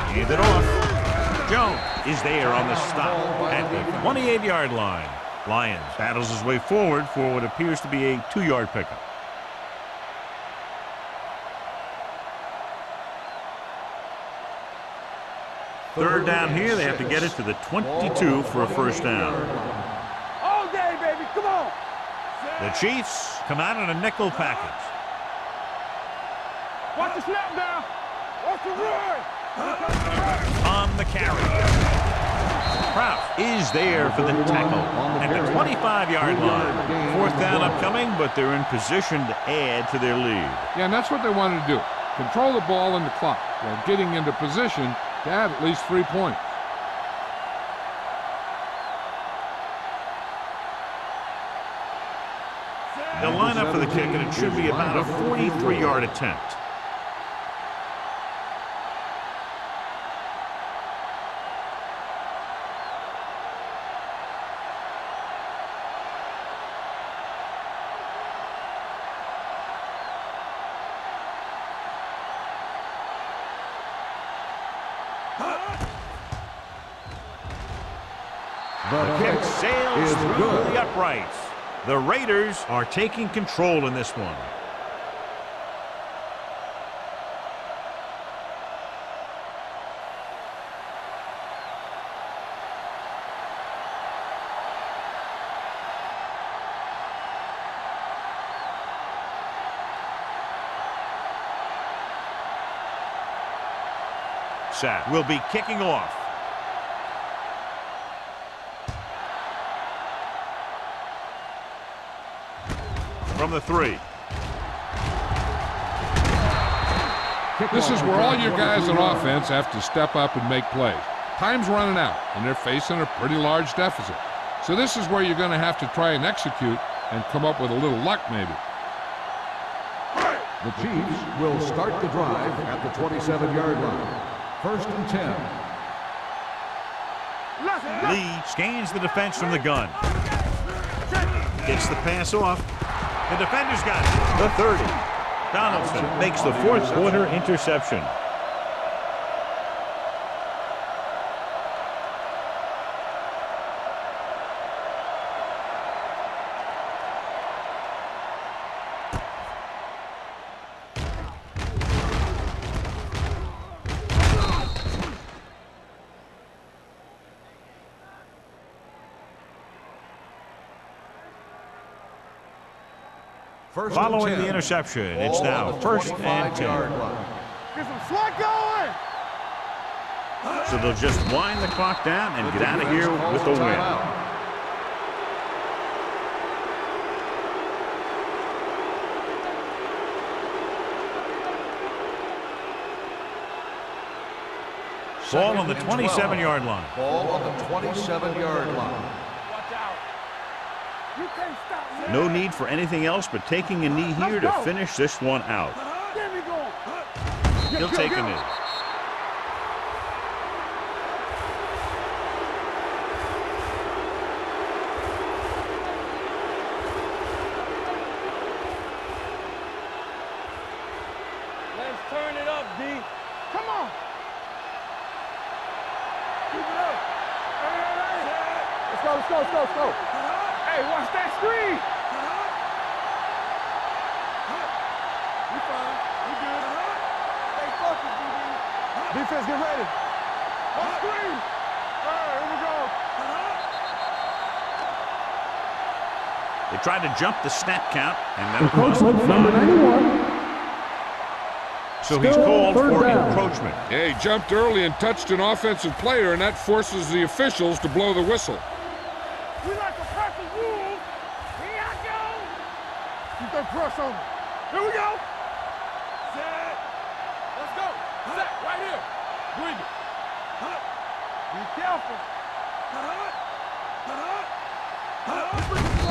Hand it off. Jones is there on the stop at the 28-yard line. Lyons battles his way forward for what appears to be a 2-yard pickup. Third down here, they have to get it to the 22 for a first down. All day, baby, come on! The Chiefs come out in a nickel package. Watch the snap now! Watch the run! On the carry. Kraus is there for the tackle at the 25-yard line. Fourth down upcoming, but they're in position to add to their lead. Yeah, and that's what they wanted to do. Control the ball and the clock while getting into position to have at least 3 points. They'll line up for the kick, and it should be about a 43-yard attempt. The kick sails through the uprights. The Raiders are taking control in this one. Sack will be kicking off. From the 3. This is where all your guys on offense have to step up and make plays. Time's running out, and they're facing a pretty large deficit. So this is where you're going to have to try and execute and come up with a little luck maybe. The Chiefs will start the drive at the 27-yard line. First and 10. Lee scans the defense from the gun. Gets the pass off. The defender's got it. The 30. Donaldson makes the fourth quarter interception. Following the interception, it's now first and 10. Get some slot going! So they'll just wind the clock down and get out of here with the win. Ball on the 27-yard line. Ball on the 27-yard line. Watch out! You can't stop me! No need for anything else but taking a knee here to finish this one out. Get me going! He'll take a knee. Hey, watch that screen. We fine. We good. Stay focused, DB. Defense, get ready. On screen. All right, here we go. They tried to jump the snap count, and that'll cost Encroachment, them number 5. 91. So he's Still called third for down. encroachment. Yeah, he jumped early and touched an offensive player, and that forces the officials to blow the whistle. We like to press the rules. Here I go. Keep that press on me. Here we go. Set. Let's go. Set right here. Bring it. Be careful.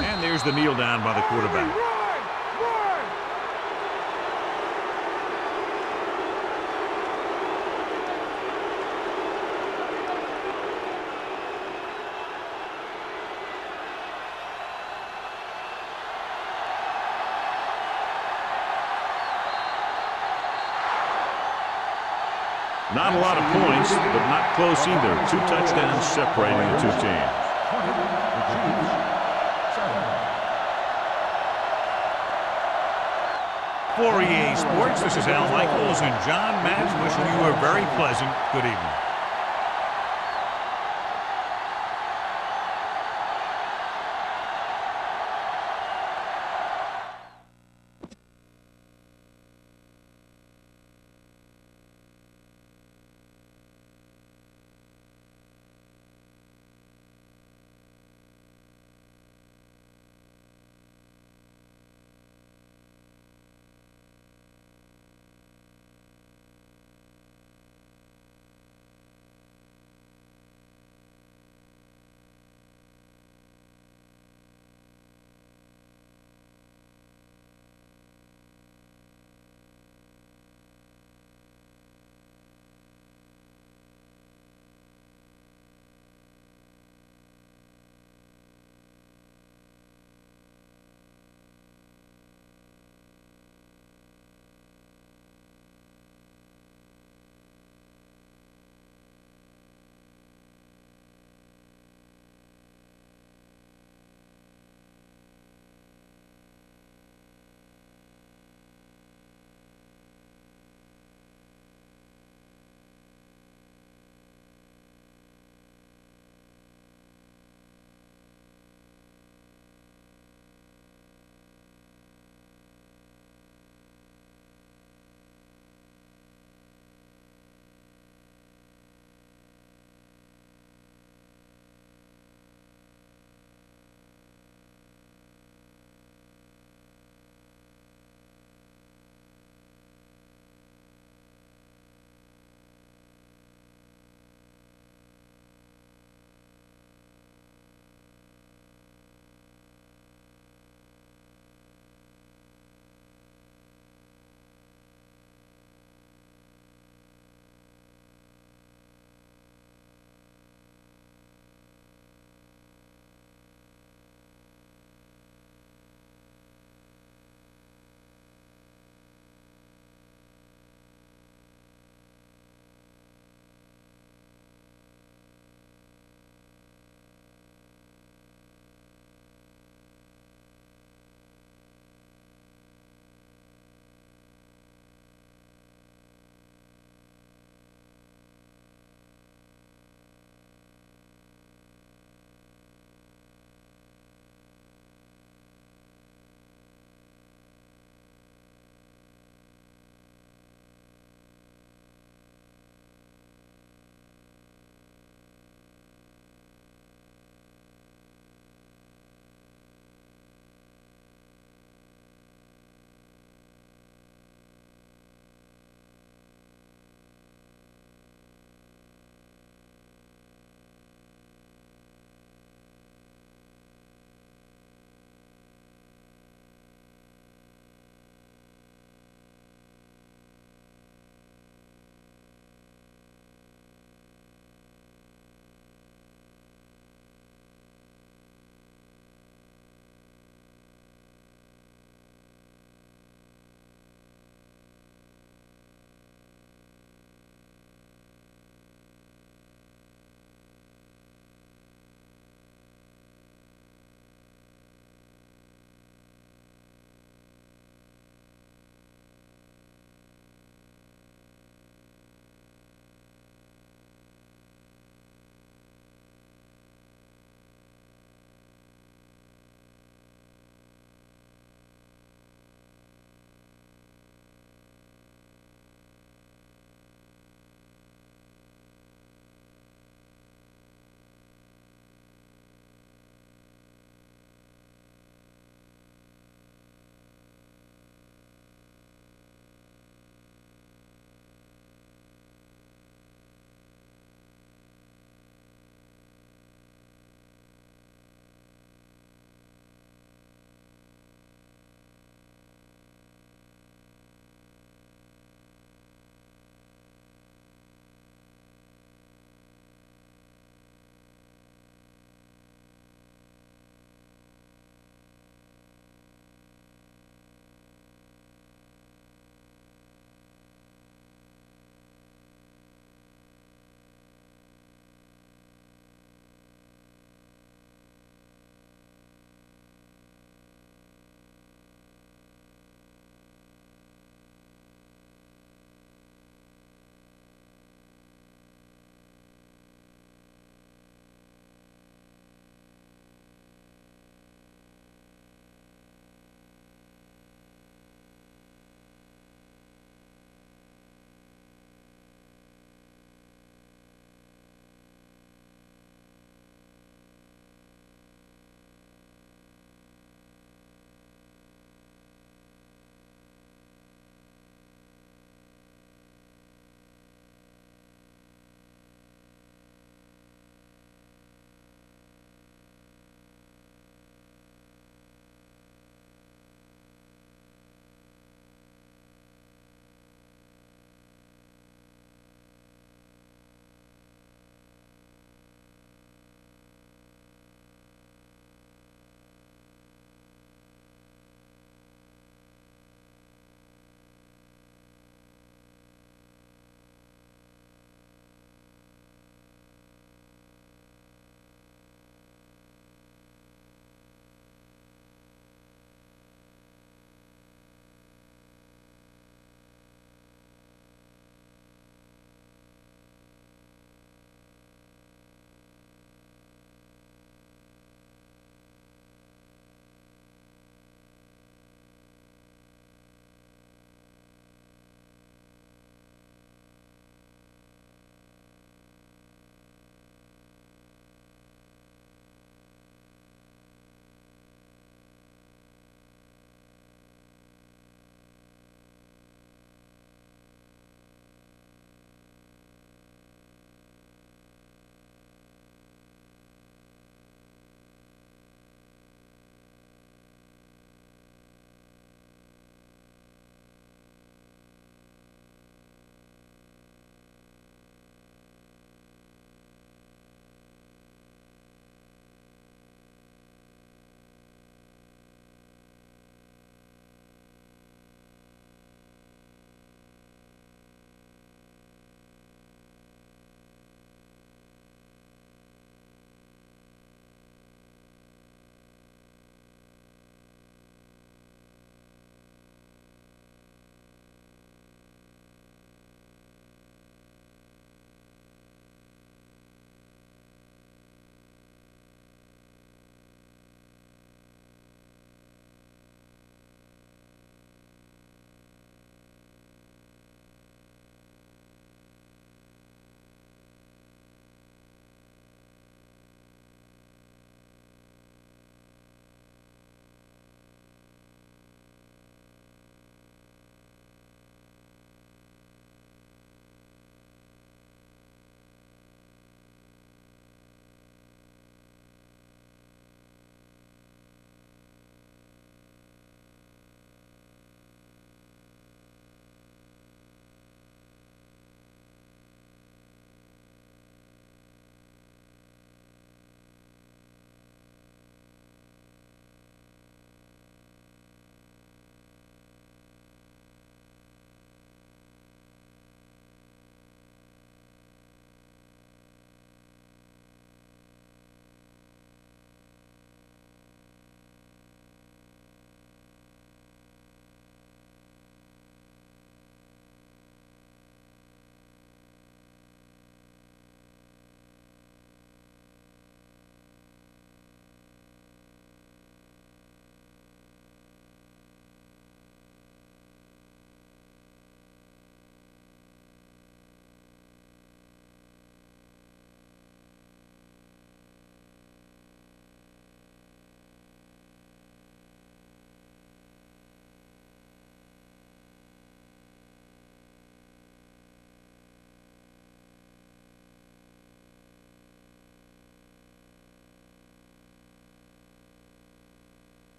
And there's the kneel down by the quarterback. Run. Run. Not a lot of points, but not close either. 2 touchdowns separating the two teams. 20, the Chiefs, 7. For EA Sports, this is Al Michaels and John Madden wishing you a very pleasant good evening.